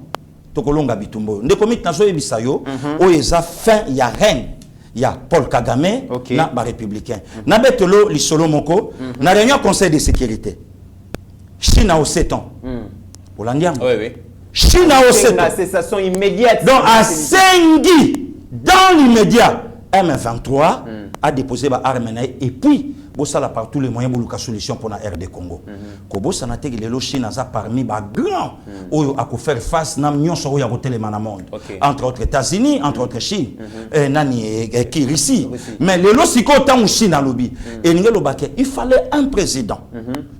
Speaker 3: tokolonga bitumbo. Ne komit na zo ebisayo, o eza fin ya reine. Il y a Paul Kagame, na ba républicain. Na betelo li solo moko, na réunion conseil de sécurité. Chine au 7 ans. Pour l'andiam. Chine au 7 ans.
Speaker 4: Cessation immédiate.
Speaker 3: Donc à Sengi, dans l'immédiat, M23 a déposé ba arme et puis bossa la par tous les moyens pour la solution pour la RD Congo. Kobo sanate que les Chine a parmi ba grand ou à faire face na mion so ya hotel le monde. Entre autres États-Unis, entre autres Chine, nani qui Russie. Mais les losiko tant Chine à lobby et ngelo baké il fallait un président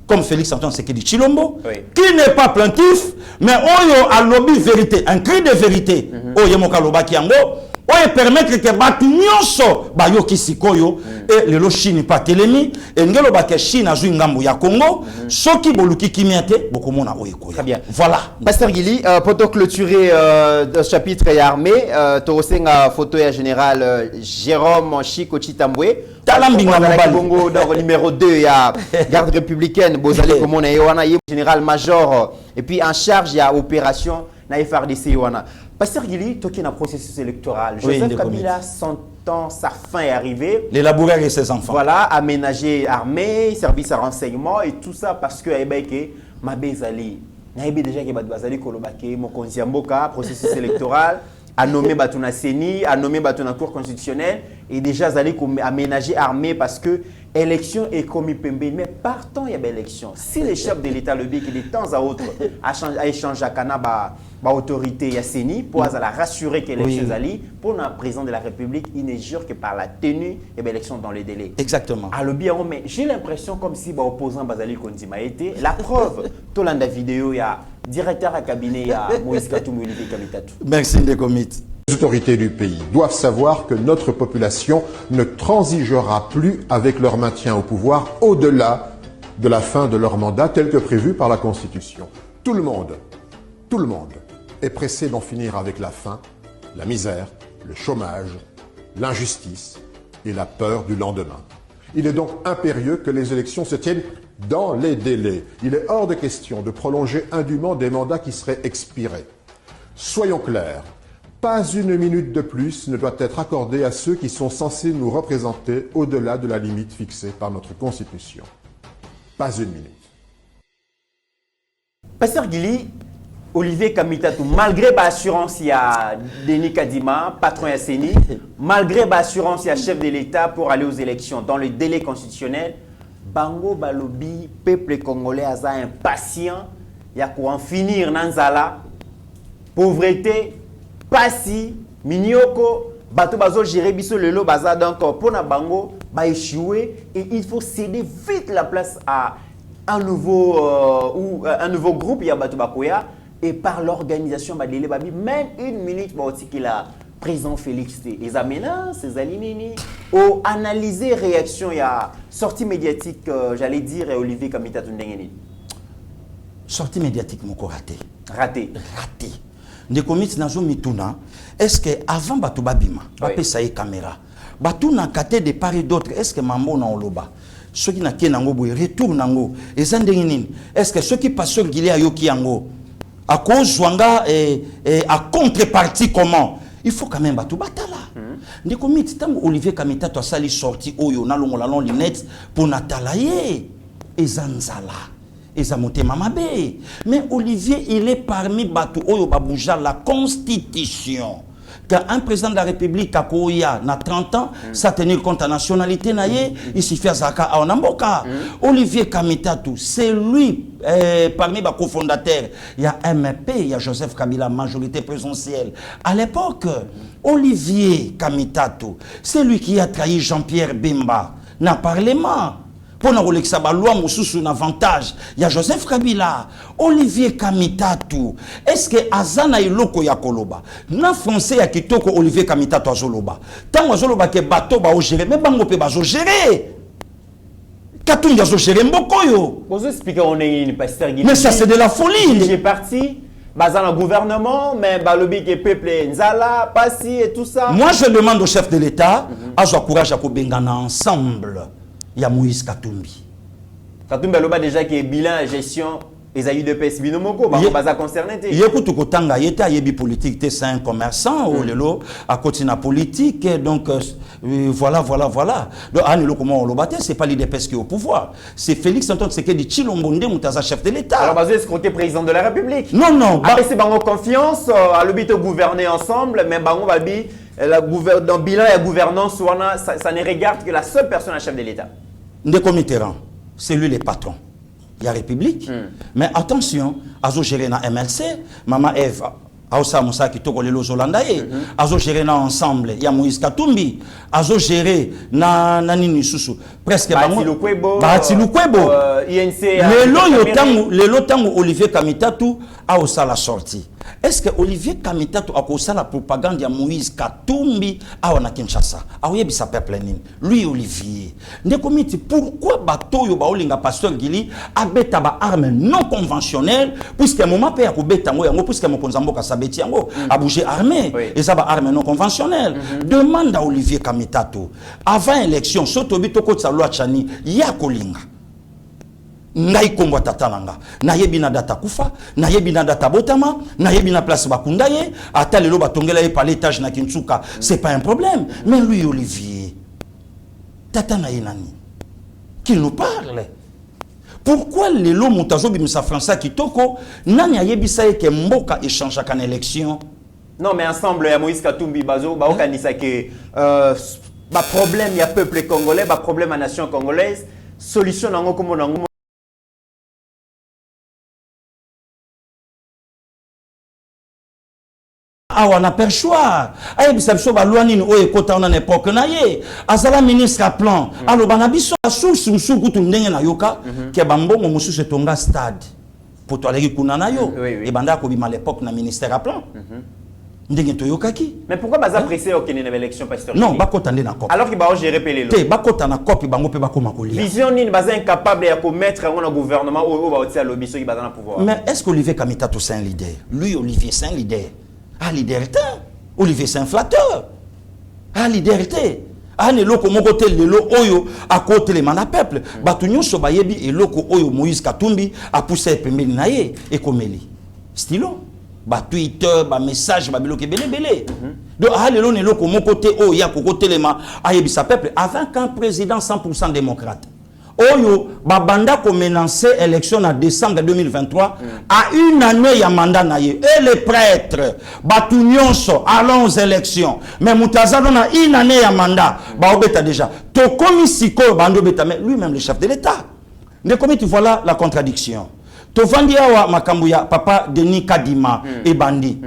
Speaker 3: comme Félix Antoine Tshisekedi Tshilombo qui n'est pas plaintif mais oyo a lobby vérité, un cri de vérité. Oyo moka ki yango oye permettre que batu nyonso bayoki sikoyo et lelo Chine pas telemi et ngelo ba ke Chine azu ngambo ya Congo soki boluki kimiate bokomona oye koya.
Speaker 4: Très bien.
Speaker 3: Voilà.
Speaker 4: Pasteur Gili, pour clôturer ce chapitre et armée, torosenga photo ya général Jérôme Chiko Chitambwe.
Speaker 3: Talambinga
Speaker 4: Congo dans numéro 2 ya garde républicaine bozali komona yewana général major et puis en charge ya opération na FRDC yewana. Pasteur Gili, toki na processus électoral. Joseph Kabila, son temps, sa fin est arrivée.
Speaker 3: Les laboureurs et ses enfants.
Speaker 4: Voilà, aménager armée, service à renseignement et tout ça parce que Aïbaïke, Mabezali, Naïbe déjà que Bazali Kolobake, Mokonzi Mboka, processus électoral, a nommé Batuna Seni, a nommé Batuna Cour constitutionnelle et déjà Zali aménager armée parce que élection est commis Pembe. Mais partant, il y a une élection. Si les chefs de l'État le dit que de temps à autre a échangé à Kanaba, autorité Yasseni pour la rassurer que l'élection Zali pour le président de la République il ne jure que par la tenue et l'élection dans les délais.
Speaker 3: Exactement.
Speaker 4: Alors bien mais j'ai l'impression comme si opposant Bazali Kondima était la preuve tout la vidéo il y a directeur à cabinet il y a Moïse Katumbi Olivier Kamitatu.
Speaker 3: Merci de comité.
Speaker 10: Les autorités du pays doivent savoir que notre population ne transigera plus avec leur maintien au pouvoir au-delà de la fin de leur mandat tel que prévu par la Constitution. Tout le monde est pressé d'en finir avec la faim, la misère, le chômage, l'injustice et la peur du lendemain. Il est donc impérieux que les élections se tiennent dans les délais. Il est hors de question de prolonger indûment des mandats qui seraient expirés. Soyons clairs, pas une minute de plus ne doit être accordée à ceux qui sont censés nous représenter au-delà de la limite fixée par notre Constitution. Pas une minute.
Speaker 4: Pasteur Gili, Olivier Kamitatu, malgré l'assurance, il y a Denis Kadima, patron Yasseni, malgré l'assurance, il y a chef de l'État pour aller aux élections dans le délai constitutionnel, Bango Balobi, peuple congolais, a impatient, il y a quoi en finir, Nanzala, pauvreté, Passi, Minyoko, Bato Bazo, Jérébiso, Lelo, Baza, donc pour na Bango, va échouer et il faut céder vite la place à un nouveau groupe, il y a Bato Bakoya. Et par l'organisation, même une minute, qu'il a président Félix, les amenances, les alinini, ou analyser réaction, il y a sortie médiatique, j'allais dire, Olivier Kamitatu Ndengeni.
Speaker 3: Sortie médiatique, mon raté.
Speaker 4: Raté.
Speaker 3: Ne commis nazo mituna, est-ce que avant Batouba Bima, Bapé Saï caméra, Batou n'a caté de part et d'autre, est-ce que Mambo n'a oloba? ceux qui n'a kenango boy retour nango ezandengini est-ce que ceux qui pasteur gili ayoki yango à cause wanga à contrepartie comment il faut quand même battu batala ndeko miti tango Olivier Kamita to sali sorti oyo na longola long lunette pour natala ye ezanzala ezamotema mabe mais Olivier il est parmi batu oyo babouja la constitution. Quand un président de la République a koya na 30 ans, ça tenir compte de la nationalité naie, il suffit à Zaka à Onamboka. Olivier Kamitatu, c'est lui parmi les cofondateurs. Il y a MP, il y a Joseph Kabila, majorité présidentielle. À l'époque, Olivier Kamitatu, c'est lui qui a trahi Jean-Pierre Bemba dans le Parlement. Pour nous loi mususu un avantage. Il y a Joseph Kabila, Olivier Kamitatu. Est-ce que Azana iloko ya koloba? Na français ya kitoko Olivier Kamitatu azoloba. Tant azoloba ke bateau ba gérer, mais bango pe bazo gérer. Katung ya zo gérer mbokoyo.
Speaker 4: Vous expliquez on est une pasteur Guy.
Speaker 3: Mais ça c'est de la folie.
Speaker 4: J'ai parti bazan le gouvernement, mais balobi ke peuple nzala, passi et tout ça.
Speaker 3: Moi je demande au chef de l'État à avoir courage à ko bengana ensemble. Il y a Moïse Katumbi.
Speaker 4: Katumbi a déjà qui est bilan gestion les aïeux de PS binomoko, baza concerné.
Speaker 3: Il y a beaucoup de temps il y a politique, c'est un commerçant ou lelo à côté de la politique donc voilà. Donc anelo comment on le battait, c'est pas l'idée PS qui est au pouvoir. C'est Félix Antoine Tshisekedi Tshilombo Mutaza chef de l'État.
Speaker 4: Alors basé ce côté président de la République.
Speaker 3: Non.
Speaker 4: Après c'est bango confiance à l'obité gouverner ensemble mais bango babi dans le bilan et la gouvernance, ça ne regarde que la seule personne à chef de l'État.
Speaker 3: Ndeko Mitterrand, c'est lui le patron. Il y a République. Mais attention, Azo géré dans MLC, Maman Eve, Aosa Moussa qui toko lelo Zolandaye, Azo géré dans ensemble, il y a Moïse Katumbi, Azo géré dans Nini Susu, presque
Speaker 4: Bahati Lukwebo,
Speaker 3: INC. Le lotango Olivier Kamitatu a aussi la sortie. Est-ce que Olivier Kamitatu a aussi la propagande de Moïse Katumbi a na Kinshasa? A ouye bisa peuple nini? Lui Olivier. Ndekomiti pourquoi bato yo ba olinga pasteur Gili a beta ba armes non conventionnelles puisque moment pe ya ko beta ngo yango puisque mo konzambo ka sabeti yango a bouger armé et ça ba armes non conventionnelles. Demande à Olivier Kamitatu avant élection soto bitoko tsa loi chani ya kolinga. Ngai kombo tatananga na yebi na data kufa na yebi na data botama na yebi na place bakunda ye ata lelo batongela ye par l'étage na Kinsuka c'est pas un problème mais lui Olivier tatana yenani qu'il nous parle pourquoi lelo mutazo bimisa français kitoko nani ayebi sa ke mboka échange kan élection
Speaker 4: non mais ensemble ya Moïse Katumbi bazo ba okanisa ke ba problème ya peuple congolais ba problème à nation congolaise solution nango comme nango
Speaker 3: on a perchoir ayi bisabiso ba loi nini oye kota on époque na ye azala ministre à plan alo bana biso source musu kutu ndenge na yoka ke bambongo musu se tonga stade pour toi les kuna na yo et banda ko bima l'époque na ministère à plan ndenge to yokaki
Speaker 4: mais pourquoi baza pressé au kene na élection pasteur
Speaker 3: non ba kota ndé na cop
Speaker 4: alors que ba gérer pelelo
Speaker 3: te ba kota na cop bango pe ba koma kolia
Speaker 4: vision nini baza incapable ya commettre un gouvernement au ba otia lobby ceux qui baza na pouvoir
Speaker 3: mais est-ce qu'Olivier Kamitatu c'est un leader lui Olivier c'est un leader. Ah, liberté. Olivier, c'est un flatteur. Ah, liberté. Ah, ne loko moko te lelo oyo à côté les mana peuple. Batunyo sobayebi et loko oyo Moïse Katumbi a poussé pembeni na ye et komeli. Stylo. Ba Twitter, ba message, ba biloke belé. Donc ah lelo ne loko moko te oyo ya côté les ma ayebi sa peuple avant qu'un président 100% démocrate. Oyo babanda ko menacer élection en décembre 2023 à une année ya mandat na ye et les prêtres batunyonso allons aux élections mais mutaza na une année ya mandat ba obeta déjà to komi siko bando beta mais lui-même le chef de l'État ne comme tu voilà la contradiction to vandi awa makambu ya papa Denis Kadima et bandi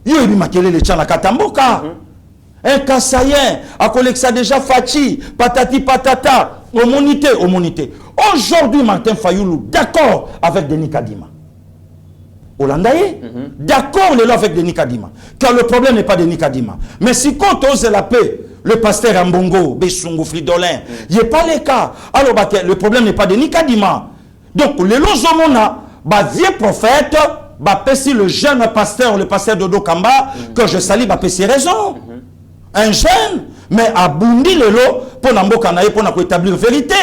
Speaker 3: yo ebi makele le tchana katamboka un Kassayen a collecté déjà Fachi patati patata. Homonité. Aujourd'hui, Martin Fayoulou, d'accord avec Denis Kadima. Hollandaye, d'accord avec Denis Kadima. Car le problème n'est pas Denis Kadima. Mais si quand on ose la paix, le pasteur Ambongo, Bessungo, Fridolin, il n'y a pas les cas. Alors, le problème n'est pas Denis Kadima. Donc, les lozomona, vieux prophète, si le jeune pasteur, le pasteur Dodo Kamba, que je salue, c'est raison. Un jeune, mais à Bundi Lelo, pour n'amboka na ye pour na établir vérité.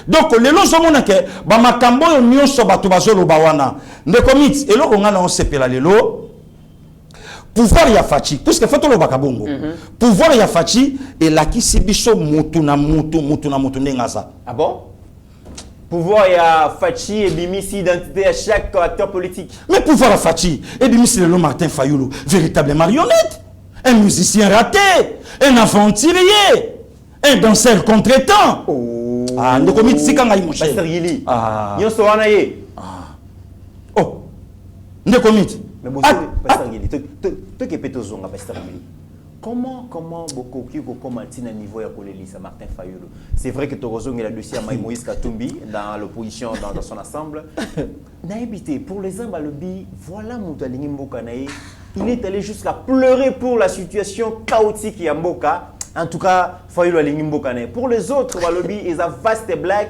Speaker 3: Donc les lois sont que ba makambo yo nyonso bato bazolo bawana. Ndeko mit eloko ngana on sepela lelo. Pouvoir ya fachi puisque fait lo bakabongo. Pouvoir ya fachi et la kisi biso mutu na mutu ndengaza.
Speaker 4: Ah bon? Pouvoir ya fachi et bimisi identité à chaque acteur politique.
Speaker 3: Mais pouvoir ya fachi et bimisi le Martin Fayulu, véritable marionnette. Un musicien raté, un aventurier, un danseur contretemps.
Speaker 4: Oh.
Speaker 3: Ah, ndeko mitsika ngai mon cher.
Speaker 4: Pasteur Gili.
Speaker 3: Ah.
Speaker 4: Nyonso wana ye.
Speaker 3: Oh. Ndeko mit.
Speaker 4: Mais bon, Pasteur Gili, toi qui peux zonga Pasteur Gili. Comment beaucoup qui commentent à niveau ya kolelisa Martin Fayulu. C'est vrai que Torozong est le dossier à Moïse Katumbi dans l'opposition dans son ensemble. Naïbité pour les hommes balobi, voilà Moutalingi Mboka naï. Il est allé jusqu'à pleurer pour la situation chaotique ya Mboka. En tout cas, Fayulu alingi Mboka naï. Pour les autres balobi, ils ont vaste blague.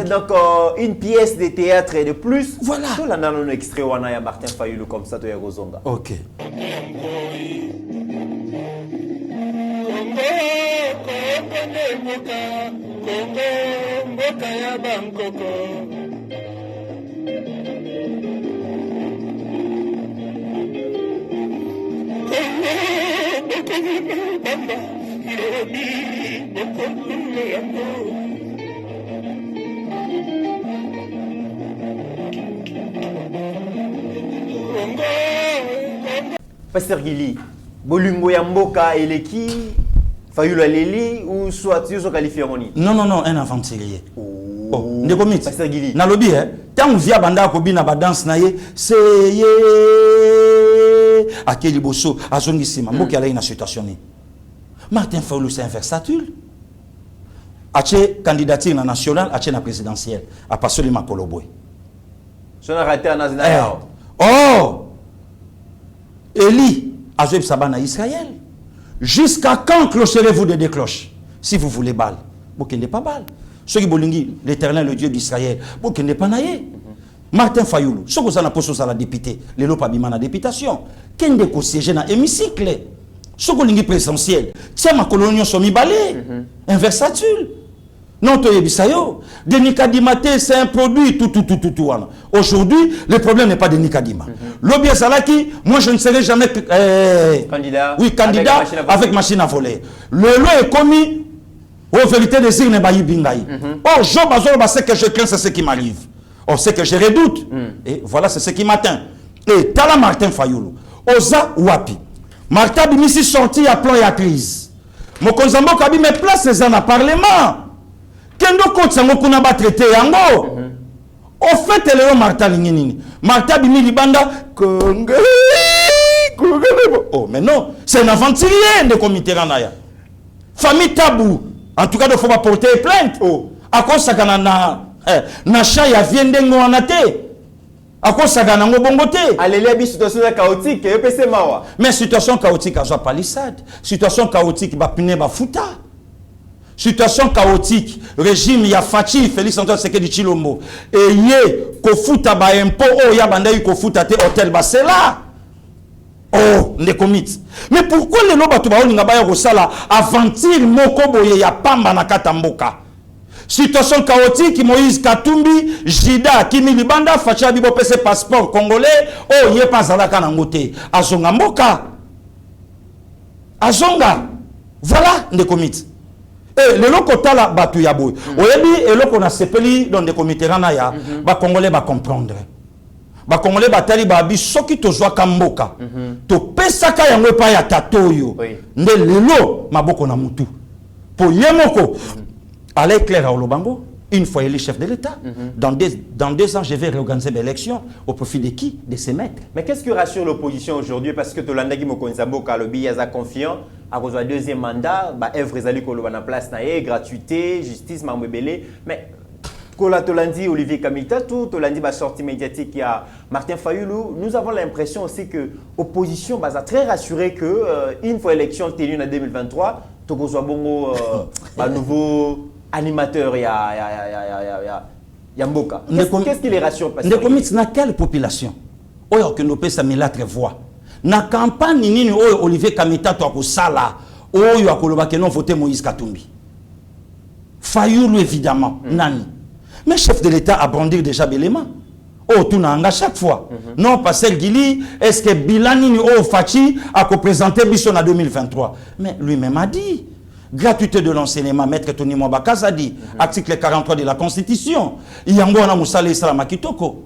Speaker 4: Donc une pièce de théâtre et de plus.
Speaker 3: Voilà.
Speaker 4: Tout là dans un extrait wana ya Martin Fayulu comme ça to ya Rozonga.
Speaker 3: OK.
Speaker 4: Pasteur Gili, Bolingo ya Mboka eleki Fayulu aleli ou soit tu qualifié moni?
Speaker 3: Non, un aventurier. Oh, ndeko mit.
Speaker 4: Pasteur Gili.
Speaker 3: Na lobi tant via banda ko bina ba danse na ye, c'est ye akeli boso azongi sima mboki ala ina situation ni. Martin Fayulu c'est un versatile. Ache candidature na national, ache na présidentielle, a pas seulement Kolobwe.
Speaker 4: Je n'ai raté un national.
Speaker 3: Oh! Eli Azoeb Sabana Israël. Jusqu'à quand clocherez-vous des cloches? Si vous voulez balle, vous ne pas balle. Ceux qui bolingi, l'Éternel, le Dieu d'Israël, vous ne pas naïe. Martin Fayulu, ceux qui ont posé à la députée, les lois pas la députation. Qu'est-ce que siège dans l'hémicycle? Ceux qui ont présidentiel, tiens ma colonie sont mis balé, un versatile. Non, de Nikadimate, c'est un produit, tout. Aujourd'hui, le problème n'est pas de Nikadima. Lobby Salaki, moi je ne serai jamais
Speaker 4: candidat.
Speaker 3: Oui, candidat avec machine à voler. Le lot est commis aux vérités des signes Bayi Bingaï. Oh, Job Azor, c'est que je crains, c'est ce qui m'arrive. Oh, c'est que je redoute. Et voilà, c'est ce qui m'atteint. Et Tala Martin Fayulu, Oza Wapi. Martin Bimisi sorti à plan et à crise. Mokonzambo Kabi met place les en à parlement. Kendo Kotsango kuna ba traité yango. Au fait le Martin Lingini. Martin Bimi Libanda oh mais non, c'est un aventurier de comité Ranaya. Famille tabou. En tout cas, il faut pas porter plainte. Oh, à cause ça na chaya viendengo anate. À cause ça ngo bongote.
Speaker 4: Alléluia, situation chaotique et PC mawa.
Speaker 3: Mais situation chaotique à palissade. Situation chaotique ba pine ba futa. Situation chaotique, régime ya Fachi, Félix Antoine Sekedi Chilombo. Et yé, kofuta ba impo, oh ya banda yu kofuta te hôtel basela. Oh, ne commit. Mais pourquoi les loba tuba olinga ba ya rosala aventure moko boye ya pamba na katamboka? Situation chaotique, Moïse Katumbi, Jida, Kimi Libanda, Fachi Abibo pese passeport congolais, oh yé pas zalaka na ngote. Azonga mboka. Azonga. Voilà, ne commit. Et le lokota la batu ya boy. Oyebi et loko na sepeli dans des comités ranaya, ba congolais ba comprendre. Ba congolais ba tali ba bi soki to zwa kamboka. To pesaka yango pa ya tatoyo. Nde lelo maboko na mutu. Po yemoko. Allez clair à Olobango, une fois élu chef de l'État, dans 2 ans, je vais réorganiser l'élection au profit de qui? De ses maîtres.
Speaker 4: Mais qu'est-ce qui rassure l'opposition aujourd'hui? Parce que Tolandagi Mokonzambo Kalobi Yaza confiant à cause du deuxième mandat, Evre Zali Kolobana place nae, gratuité, justice, Mambébélé. Mais Kola Tolandi, Olivier Kamita, tout Tolandi va sortie médiatique, il y a Martin Fayulu. Nous avons l'impression aussi que l'opposition va très rassurée que une fois l'élection tenue en 2023, Togozo Bongo, nouveau animateur, il y a Mboka. Qu'est-ce qui les rassure?
Speaker 3: Ne commit na quelle population? Oyo que nous peut s'améliorer voix. Na campagne nini oyo Olivier Kamita to ko sala oyo akoloba que non voter Moïse Katumbi. Fayoulou évidemment, Nani. Mais chef de l'État a brandi déjà l'élément. Oh, tout n'a chaque fois. Non, Pascal Guili, est-ce que Bilani ou Fachi a présenté Bisson en 2023? Mais lui-même a dit. Gratuité de l'enseignement, maître Tony Mwabakaza a dit. Article 43 de la Constitution. Il y a un Moussale Islam Kitoko.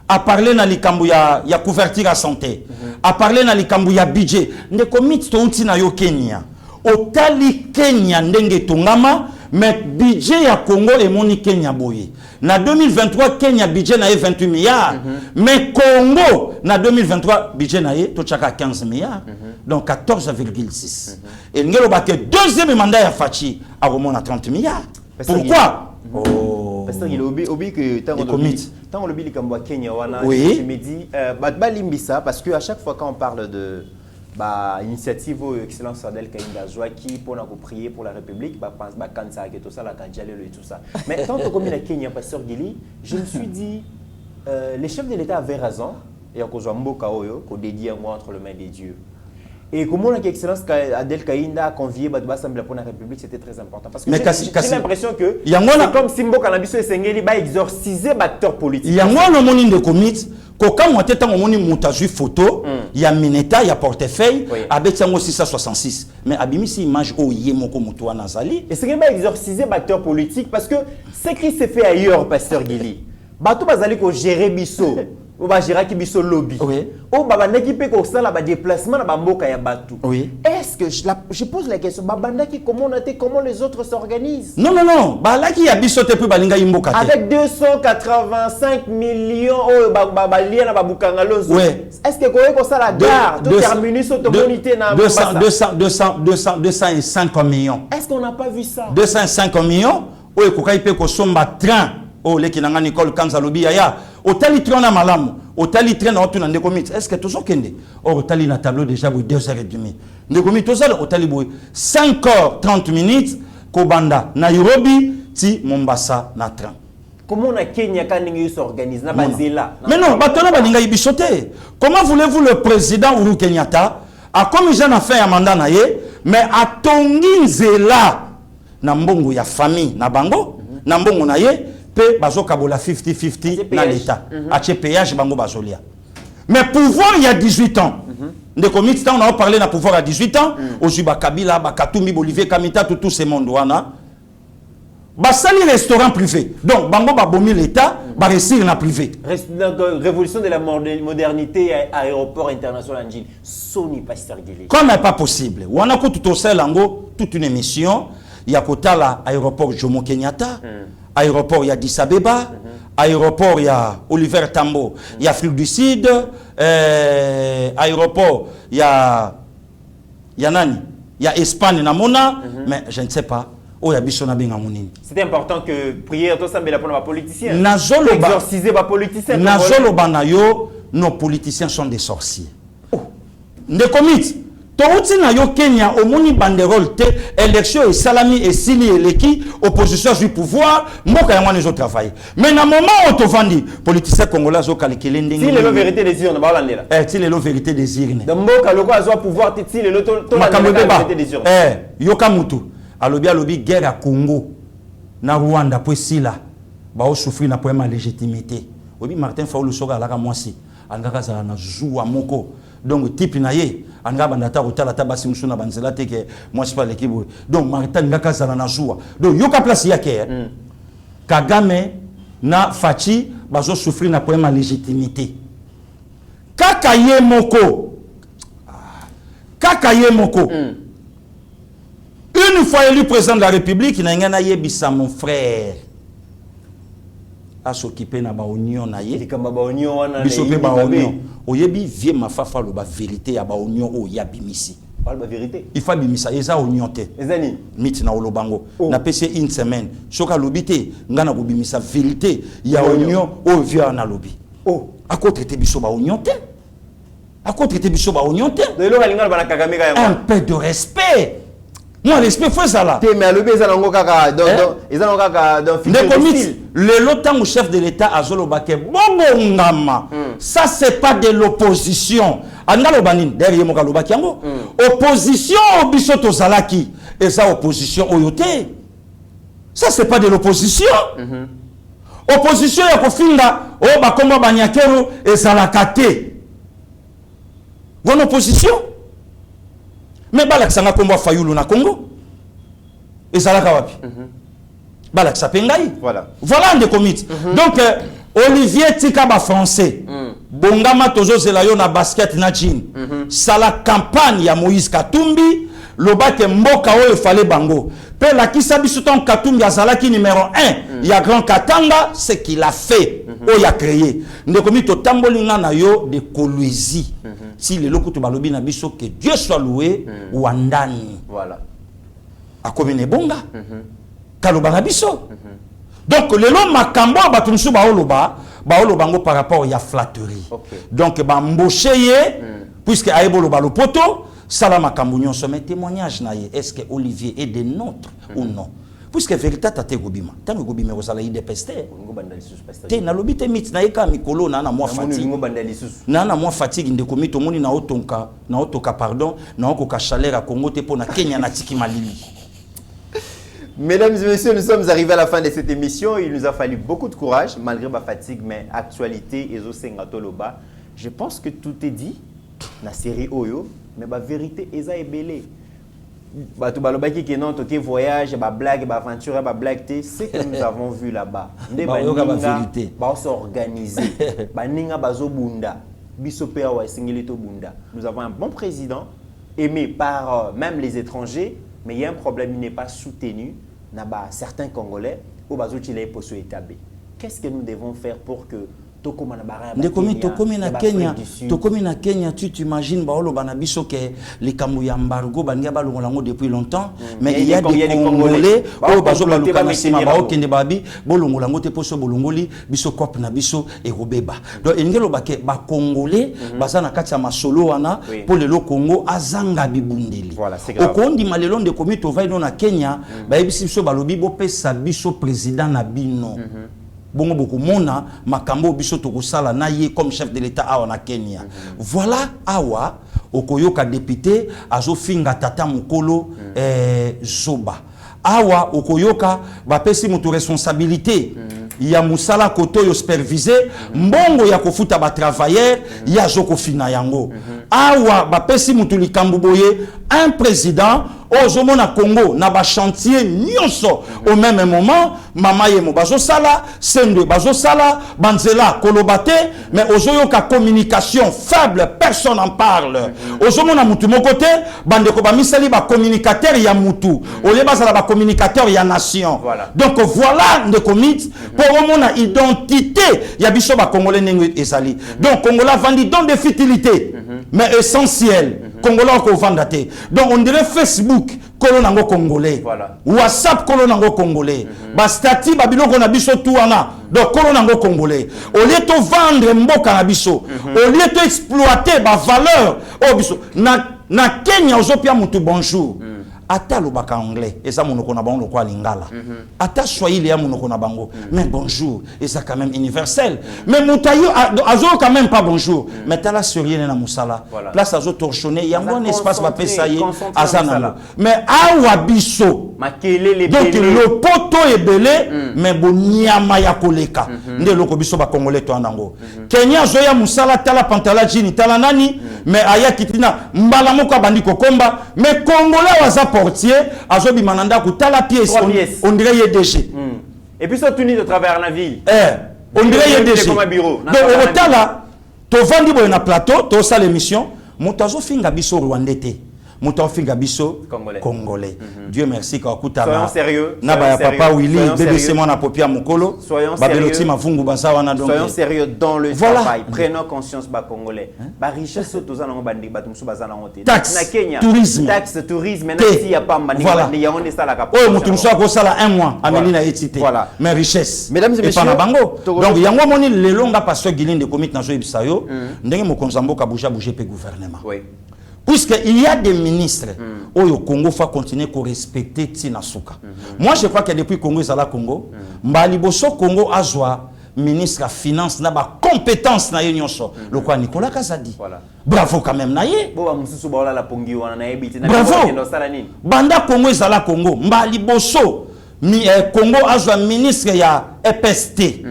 Speaker 3: A parler dans likambu ya couverture à santé. A parler dans likambu ya budget. Ne commit to na yo Kenya. Otali Kenya ndenge tongama. Mais budget ya Congo et moni Kenya boye. Na 2023 Kenya budget na 28 milliards. Mais Congo na 2023 budget na to chaka 15 milliards. Donc 14,6. Et ngelo baké deuxième mandat ya Fachi a remonté à 30 milliards. Pourquoi?
Speaker 4: Parce qu'il oublie que tant on le dit comme Kenya wana,
Speaker 3: oui.
Speaker 4: Je me dis limbisa parce que à chaque fois quand on parle de initiative excellence Adel Kainda Joaki pour nous prier pour la République kansa et tout ça la Kanjalelo et tout ça. Mais tant que comme la Kenya pasteur Gili, je me suis dit les chefs de l'État avaient raison et qu'on soit mboka oyo qu'on dédie un mois entre les mains des dieux. Et comment l'excellence Adel Kainda a convié l'Assemblée pour la République, c'était très important. Parce que j'ai l'impression que c'est comme si Mboka Nabiso et Sengeli va exorciser l'acteur politique.
Speaker 3: Il y a moins le monde de commit, quand on était en monde montage photo, il y a Mineta, il y a portefeuille, avec 666. Mais Abimi, c'est image où il y a mon Moutouan Nazali.
Speaker 4: Et c'est qu'il va exorciser l'acteur politique parce que ce qui s'est fait ailleurs, Pasteur Gili, Bato Bazali ko gérer Bisso. On va gérer qui biso lobby.
Speaker 3: Oui.
Speaker 4: On va n'équiper comme ça la déplacement na bamboka ya batu.
Speaker 3: Oui.
Speaker 4: Est-ce que je pose la question babanda qui comment les autres s'organisent?
Speaker 3: Non. Bah là qui a biso te plus balinga imboka.
Speaker 4: Avec 285 millions balia na babukanga lozo.
Speaker 3: Oui.
Speaker 4: Est-ce que comme ça la gare tout terminus automonité na
Speaker 3: 205 millions.
Speaker 4: Est-ce qu'on n'a pas vu ça?
Speaker 3: 205 millions. Oui, kokai pe ko somba train. Oh, les qui n'ont Nicole Kanzalobi Yaya. Au tali train na malamu. Au tali train na otuna ndekomit. Est-ce que toujours kende? Or, au tali na tableau déjà, oui, 2h30. Ndekomit, tout ça, au tali, 5h30 minutes. Kobanda, Nairobi, ti Mombasa, na train.
Speaker 4: Comment on a Kenya quand on s'organise?
Speaker 3: Mais non, Batona Balinga Ibichote. Comment voulez-vous le président Uhuru Kenyatta a comme j'en a fait un mandat naye, mais a tongi nzela na mbongo ya famille na bango, na mbongo naye, pe bazo kabola 50-50 na l'État. Ache péage bango bazolia. Mais pouvoir il y a 18 ans. De combien de temps on a parlé de pouvoir à 18 ans? Ojuba Kabila, Bakatumbi, Bolivier, Kamita, tout ces mondes wana. Basali restaurant privé. Donc bango babomi l'État, ba réussir na privé.
Speaker 4: Révolution de la modernité aéroport international Angine. Sony Pasteur Gili.
Speaker 3: Comme n'est pas possible. Wana ko tout au sel ango toute une émission. Il y a Kotala aéroport Jomo Kenyatta. Aéroport, il y a Addis Abeba. Aéroport, il y a Oliver Tambo. Il y a Afrique du Sud. Aéroport, il y a Nani. Il y a Espagne, Namona. Mais je ne sais pas. Oh, il y a Bissona Bengamouni.
Speaker 4: C'est important que prière, tout ça, mais la pour les politiciens.
Speaker 3: Exorciser les politiciens. Nazolo Banayo, nos politiciens sont des sorciers. Ne commit. Touti na yo Kenya au moni banderole te élection et salami et sili et leki opposition du pouvoir moka ya mwana zo travail mais na moment où to vandi politicien congolais zo kalikele ndenge
Speaker 4: si le vérité des urnes ba landela
Speaker 3: si le vérité des urnes
Speaker 4: de moka loko azo pouvoir te si le to la vérité des urnes
Speaker 3: yoka mutu alobi guerre à Congo na Rwanda po sila ba o souffrir na problème de légitimité obi Martin Fayulu soka alaka mwasi angaka za na zuwa moko. Donc, type naye, anga bandata otala tabasi musuna banzela teke moi c'est pas l'équipe. Donc, Martin ngaka zala na joua. Donc, yoka place yake. Kagame na Fachi bazo souffrir na problème de légitimité. Kakaye moko. Une fois élu président de la République, il n'a yebisa mon frère. À s'occuper na ba oignon na ye
Speaker 4: likamba ba oignon wana
Speaker 3: bisope ba oignon oyebi vie mafafa lo ba vérité ya ba oignon o ya bimisi
Speaker 4: ba vérité
Speaker 3: il faut bimisa eza oignon te
Speaker 4: ezani
Speaker 3: miti na olobango na pese une semaine soka lobité ngana ko bimisa vérité ya oignon o via na lobi à côté te biso ba oignon te
Speaker 4: de lo kalinga ba na Kagame ka
Speaker 3: un peu de respect. Moi, l'esprit fait ça là.
Speaker 4: Mais le
Speaker 3: temps chef de l'État a Zolobake, ça c'est pas de l'opposition. Derrière mon opposition au Bisoto Zalaki et ça opposition au yote. Ça, c'est pas de l'opposition. Opposition, il y a kofinga, oh, bah, comment Banyakero et Salakate. Bonne opposition. Mais Balaksanga Kombo Fayoulou na Congo. Et Salaka Wapi. Balaksa Pengaï.
Speaker 4: Voilà.
Speaker 3: Voilà un des comités. Donc, Olivier Tikaba français. Bongama Tozo Zelayo na basket na jean. Ça la campagne ya Moïse Katumbi. Loba ke mboka oyo fallait bango. Pe la kisa bisuton Katumbi azalaki numéro 1. Ya Grand Katanga, c'est qu'il a fait. Il a créé. Ndekomi to tambolinga na yo de Kolwezi. Si le loko to balobi na biso que Dieu soit loué ou andani.
Speaker 4: Voilà.
Speaker 3: A komine bonga. Kaloba na biso. Donc le long makambo batumsu baoloba bango par rapport à flatterie. Donc ba mbocheye puisque aebolo balo poto Salama Kambunyon se met témoignage naïe. Est-ce que Olivier est des nôtres ou non? Puisque vérité tate gobima. Tant que gobima osala ide peste. Te na lobi te mit na eka mikolo na moi fatigue. Na moi fatigue ndeko mito moni na otoka pardon na okoka chaleur à Congo te po na Kenya na tiki malili.
Speaker 4: Mesdames et messieurs, nous sommes arrivés à la fin de cette émission. Il nous a fallu beaucoup de courage malgré ma fatigue, mais actualité et Zosengatoloba. Je pense que tout est dit. La série Oyo, mais la vérité est belée. Tout balobaki qui non toke voyage, ba blague, ba aventure, ba blague, c'est que nous avons vu là-bas. Ndé ba vérité, ba s'organiser, ba ninga bazo bunda, bisope wa singilito bunda. Nous avons un bon président aimé par même les étrangers, mais il y a un problème, il n'est pas soutenu na ba certains Congolais au bazo chile poso établi. Qu'est-ce que nous devons faire pour que Tokomi na Kenya, tu t'imagines baolo banabiso que les kamouya embargo bania balongolango depuis longtemps, mais il y a des Congolais au bazo baluka na sima bao kende babi bolongolango te poso bolongoli biso kop na biso et robeba. Donc ingelo bake ba Congolais bazana kati ya masolo wana pour le Congo azanga bibundeli. Voilà, c'est grave.
Speaker 3: Okondi malelo de komi to vai na Kenya, ba ebisi biso balobi bo pesa biso président na bino. Bongo beaucoup mona makambo biso tokosala na ye comme chef de l'état awa na Kenya. Voilà awa okoyoka député azofinga tata mukolo zoba. Awa okoyoka bapesi mutu responsabilité ya musala koto yo superviser mbongo ya kofuta ba travailleur ya zoko fina yango. Awa bapesi mutu likambu boye un président ozomona Congo na ba chantier nyonso au même moment mama yemo bazo sala sende bazo sala banzela kolobate mais ozoyoka communication faible personne en parle ozomona mutu mokote bandeko ba misali ba communicateur ya mutu ole bazala ba communicateur ya nation. Donc voilà ndeko mit pour omona identité ya biso ba congolais ndenge ezali. Donc Congolais vandi dans des futilités mais essentielles. Congolais ko vandate. Donc on dirait Facebook kolonango congolais. WhatsApp kolonango congolais. Ba statut ba biloko na biso tuana. Donc kolonango congolais. Au lieu de vendre mboka na biso, au lieu de exploiter ba valeur au biso na Kenya ozopia mutu bonjour. Ata lobaka anglais et ça monoko na bango kwa lingala. Ata swahili ya monoko na bango. Mais bonjour et ça quand même universel. Mais mutayo azo quand même pas bonjour. Mais tala surien na musala. Place azo torchonner y a un espace ba pesa ye azana. Mais awa biso makelele belé. Donc le poto est belé mais boniama ya koleka. Nde loko biso ba congolais to anango. Kenya zoya musala tala pantala jini tala nani mais aya kitina mbala moko bandi kokomba mais congolais waza portier azobi mananda kutala pièce on dirait YDG
Speaker 4: et puis ça tourne de travers la ville
Speaker 3: on dirait YDG donc au tala to vandi boy na plateau to sa l'émission motazo finga biso rwandais Mouton finga biso congolais. Dieu merci quand kuta
Speaker 4: soyons sérieux.
Speaker 3: Na ba papa Willy bébé c'est mon apopia mukolo.
Speaker 4: Soyons sérieux dans le travail. Prenons conscience ba congolais. Ba richesse toza na bandi ba tumsu bazana honte.
Speaker 3: Taxe tourisme.
Speaker 4: Taxe tourisme na si ya pa mbani bandi ya honte sala ka.
Speaker 3: Oh mutumsu ko sala un mois ameli na etité.
Speaker 4: Voilà.
Speaker 3: Mais richesse.
Speaker 4: Mesdames et messieurs.
Speaker 3: Donc yango moni lelonga pasteur Guilin de comité na zo ibisayo ndenge mokonzambo ka bouger pe gouvernement.
Speaker 4: Oui.
Speaker 3: Puisqu'il y a des ministres où le Congo faut continuer à respecter Tina Souka. Moi, je crois que depuis Congo, ils la Congo. Mbaliboso Congo a joie ministre de finance n'a pas compétence na union so. Le quoi Nicolas Kazadi. Bravo quand même naye.
Speaker 4: Bravo.
Speaker 3: Banda Congo ils la Congo. Mbaliboso Congo a un ministre, il y a EPST.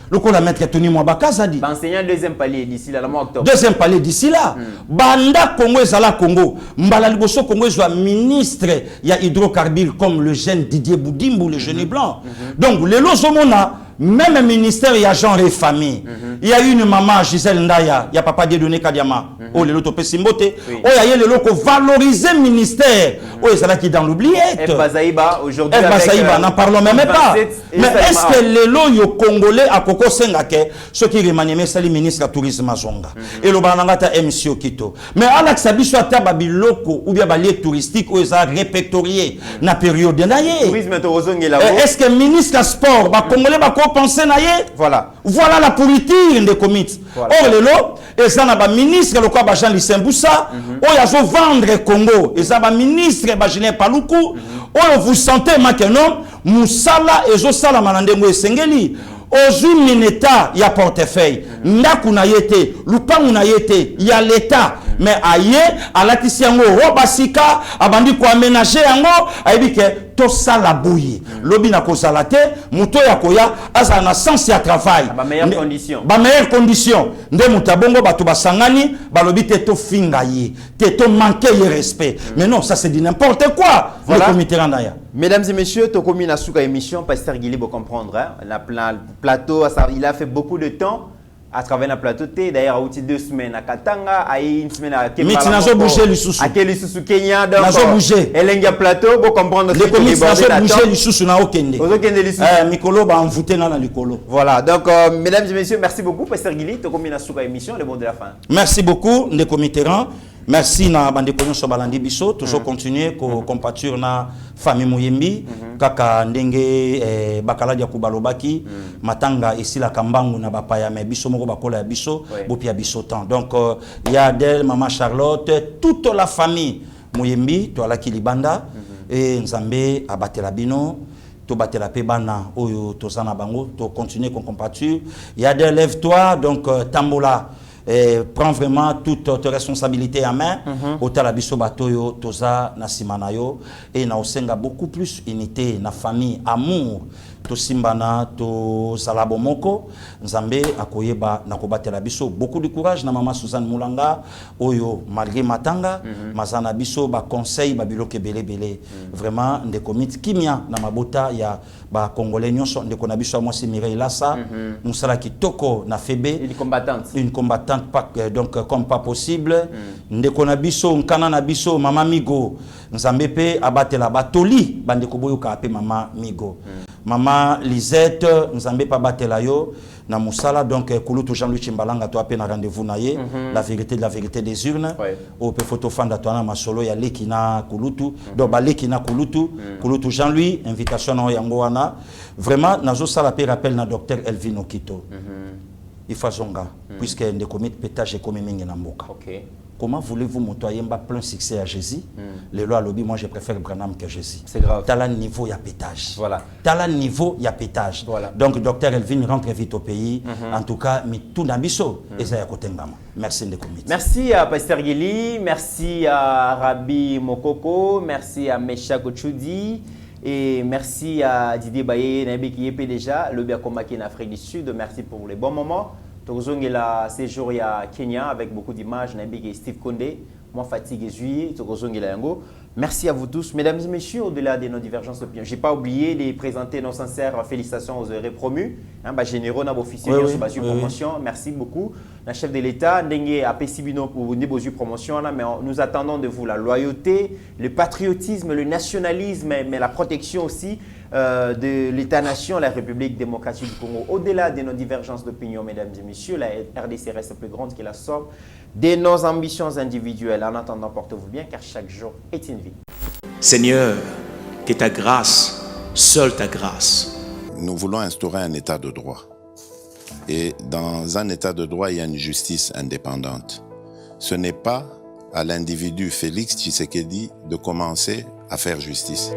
Speaker 3: Le coup, la maître Tony Mwabaka, ça dit.
Speaker 4: Enseignant deuxième palier d'ici là, le mois octobre.
Speaker 3: Deuxième palier d'ici là. Banda Congo et Zala Congo. Mbala Liboso Congo est un ministre. Il y a hydrocarbures comme le jeune Didier Boudimbo, le jeune blanc. Donc, les Lozomona, même ministère, il y a genre et famille. Il y a une maman, Gisèle Ndaya, il y a papa Dieudonné Kadiama. Oh, les loto Pessimbote. Oh, il y a les locaux valoriser ministère. Oh, c'est là qui est dans l'oubliette.
Speaker 4: Bazaïba, aujourd'hui.
Speaker 3: Bazaïba, n'en parlons même pas. Mais est-ce que les loyaux congolais à Koko Sengake, ceux qui remanient, c'est le ministre du tourisme Zonga. Et le Banangata MC Okito. Mais à l'Axabi, soit tababi locaux ou bien balier touristique, ou ils ont répertorié na période de naïe. Est-ce que le ministre du sport, Congolais, penser naïe? Voilà. Voilà la pourriture des comités. Or, les lots, ils ont un ministre, le quoi, Jean Lissemboussa, ou ils ont vendre Congo, ils ont un ministre, Julien Paloukou, ou vous sentez maintenant, Moussala et Josala Manandemo et Sengeli. Aujourd'hui, l'État, il y a portefeuille. Ndaku na yete, Lupangu na yete, il y a l'État. Mais aïe, à la Tissiango, Robasika, abandi ko aménager yango, aïe que tout ça la bouille. Lobi na ko salate, muto ya koya, asa na sens ya travail.
Speaker 4: Ba meilleure condition.
Speaker 3: Ba meilleure condition. Nde mutabongo batu basangani, ba lobi te to finga ye, te to manquer ye respect. Mais non, ça c'est dit n'importe quoi.
Speaker 4: Voilà.
Speaker 3: Le comité Randaya.
Speaker 4: Mesdames et messieurs, Tokomi Nasuka émission, Pasteur Guili, vous comprendre, hein? Plateau, il a fait beaucoup de temps à travers le plateau. D'ailleurs, il y a 2 semaines à Katanga, il y a 1 semaine à Kenya.
Speaker 3: Mais tu bougé le sous.
Speaker 4: À Kenya, donc.
Speaker 3: Nazo bougé.
Speaker 4: Et il plateau, vous comprendre.
Speaker 3: Les communes nazo bougé le sous na okende. Mikolo ba envoûté na likolo.
Speaker 4: Voilà, donc mesdames et messieurs, merci beaucoup Pasteur Guili, Tokomi Nasuka émission, le mot de la fin.
Speaker 3: Merci beaucoup, les comités. Merci na bande konyo so balandi biso toujours continuer ko compatir na famille Muyembi kaka ndenge bakala dia kubalobaki matanga ici la kambangu na bapaya mais biso moko bakola ya biso bopia biso temps. Donc il y a Adèle, maman Charlotte, toute la famille Muyembi to ala kilibanda et Nzambe abatela bino to batela pe bana oyo to sana bango to continuer qu'on compatir. Il y a Adèle, lève-toi donc Tambola. Prends vraiment toute tes responsabilités en main. Otala biso batoyo toza na simanayo et na osenga beaucoup plus unité na famille, amour. To simbana to salabomoko Nzambe akoyeba na kobatela biso beaucoup de courage na maman Suzanne Moulanga oyo malgré matanga mazana biso ba conseil ba biloke belé vraiment nde komit kimia na mabota ya ba congolais nyonso nde kona biso moi c'est Mireille Lassa musala kitoko na febe une combattante pas donc comme pas possible nde kona biso nkana na biso mama Migo Nzambe pe abatela batoli bande ko boyoka pe mama Migo Maman Lisette, Nzambe pa batela yo na musala donc Kulutu Jean-Louis Chimbalanga to apena rendez-vous na ye la vérité des urnes au pe photo fanda to na masolo ya lekina Kulutu donc ba lekina Kulutu Jean-Louis invitation na yango wana vraiment nazo sala pe rappel na docteur Elvin Okito Ifazonga puisque nde commit pétage comme mingi na mboka. Comment voulez-vous monter plein succès à Jésus? Les lois lobby, moi je préfère Branham que Jésus.
Speaker 4: C'est grave.
Speaker 3: T'as le niveau, il y a pétage.
Speaker 4: Voilà.
Speaker 3: T'as le niveau, il y a pétage.
Speaker 4: Voilà.
Speaker 3: Donc, docteur Elvin rentre vite au pays. En tout cas, mais tout n'abisso. Et ça y a côté merci de comité.
Speaker 4: Merci à Pasteur Guili, merci à Rabbi Mokoko, merci à Mesha Kochoudi. Et merci à Didier Baye, Nabi qui est déjà, le bien combattu en Afrique du Sud. Merci pour les bons moments. Tozongi la séjour à Kenya avec beaucoup d'images. Nabi qui est Steve Condé, moi fatigué juillet. Tozongi la yango. Merci à vous tous, mesdames et messieurs, au-delà de nos divergences d'opinion. Je n'ai pas oublié de présenter nos sincères félicitations aux heureux promus. Généraux, nos officiers, promotion. Merci beaucoup. La chef de l'État, Ndenge a Pessibino pour une promotion, mais nous attendons de vous la loyauté, le patriotisme, le nationalisme, mais la protection aussi de l'État-nation, la République démocratique du Congo. Au-delà de nos divergences d'opinion, mesdames et messieurs, la RDC reste plus grande que la somme de nos ambitions individuelles. En attendant, portez-vous bien, car chaque jour est une vie.
Speaker 1: Seigneur, que ta grâce, seule ta grâce.
Speaker 2: Nous voulons instaurer un état de droit. Et dans un état de droit, il y a une justice indépendante. Ce n'est pas à l'individu Félix Tshisekedi de commencer à faire justice.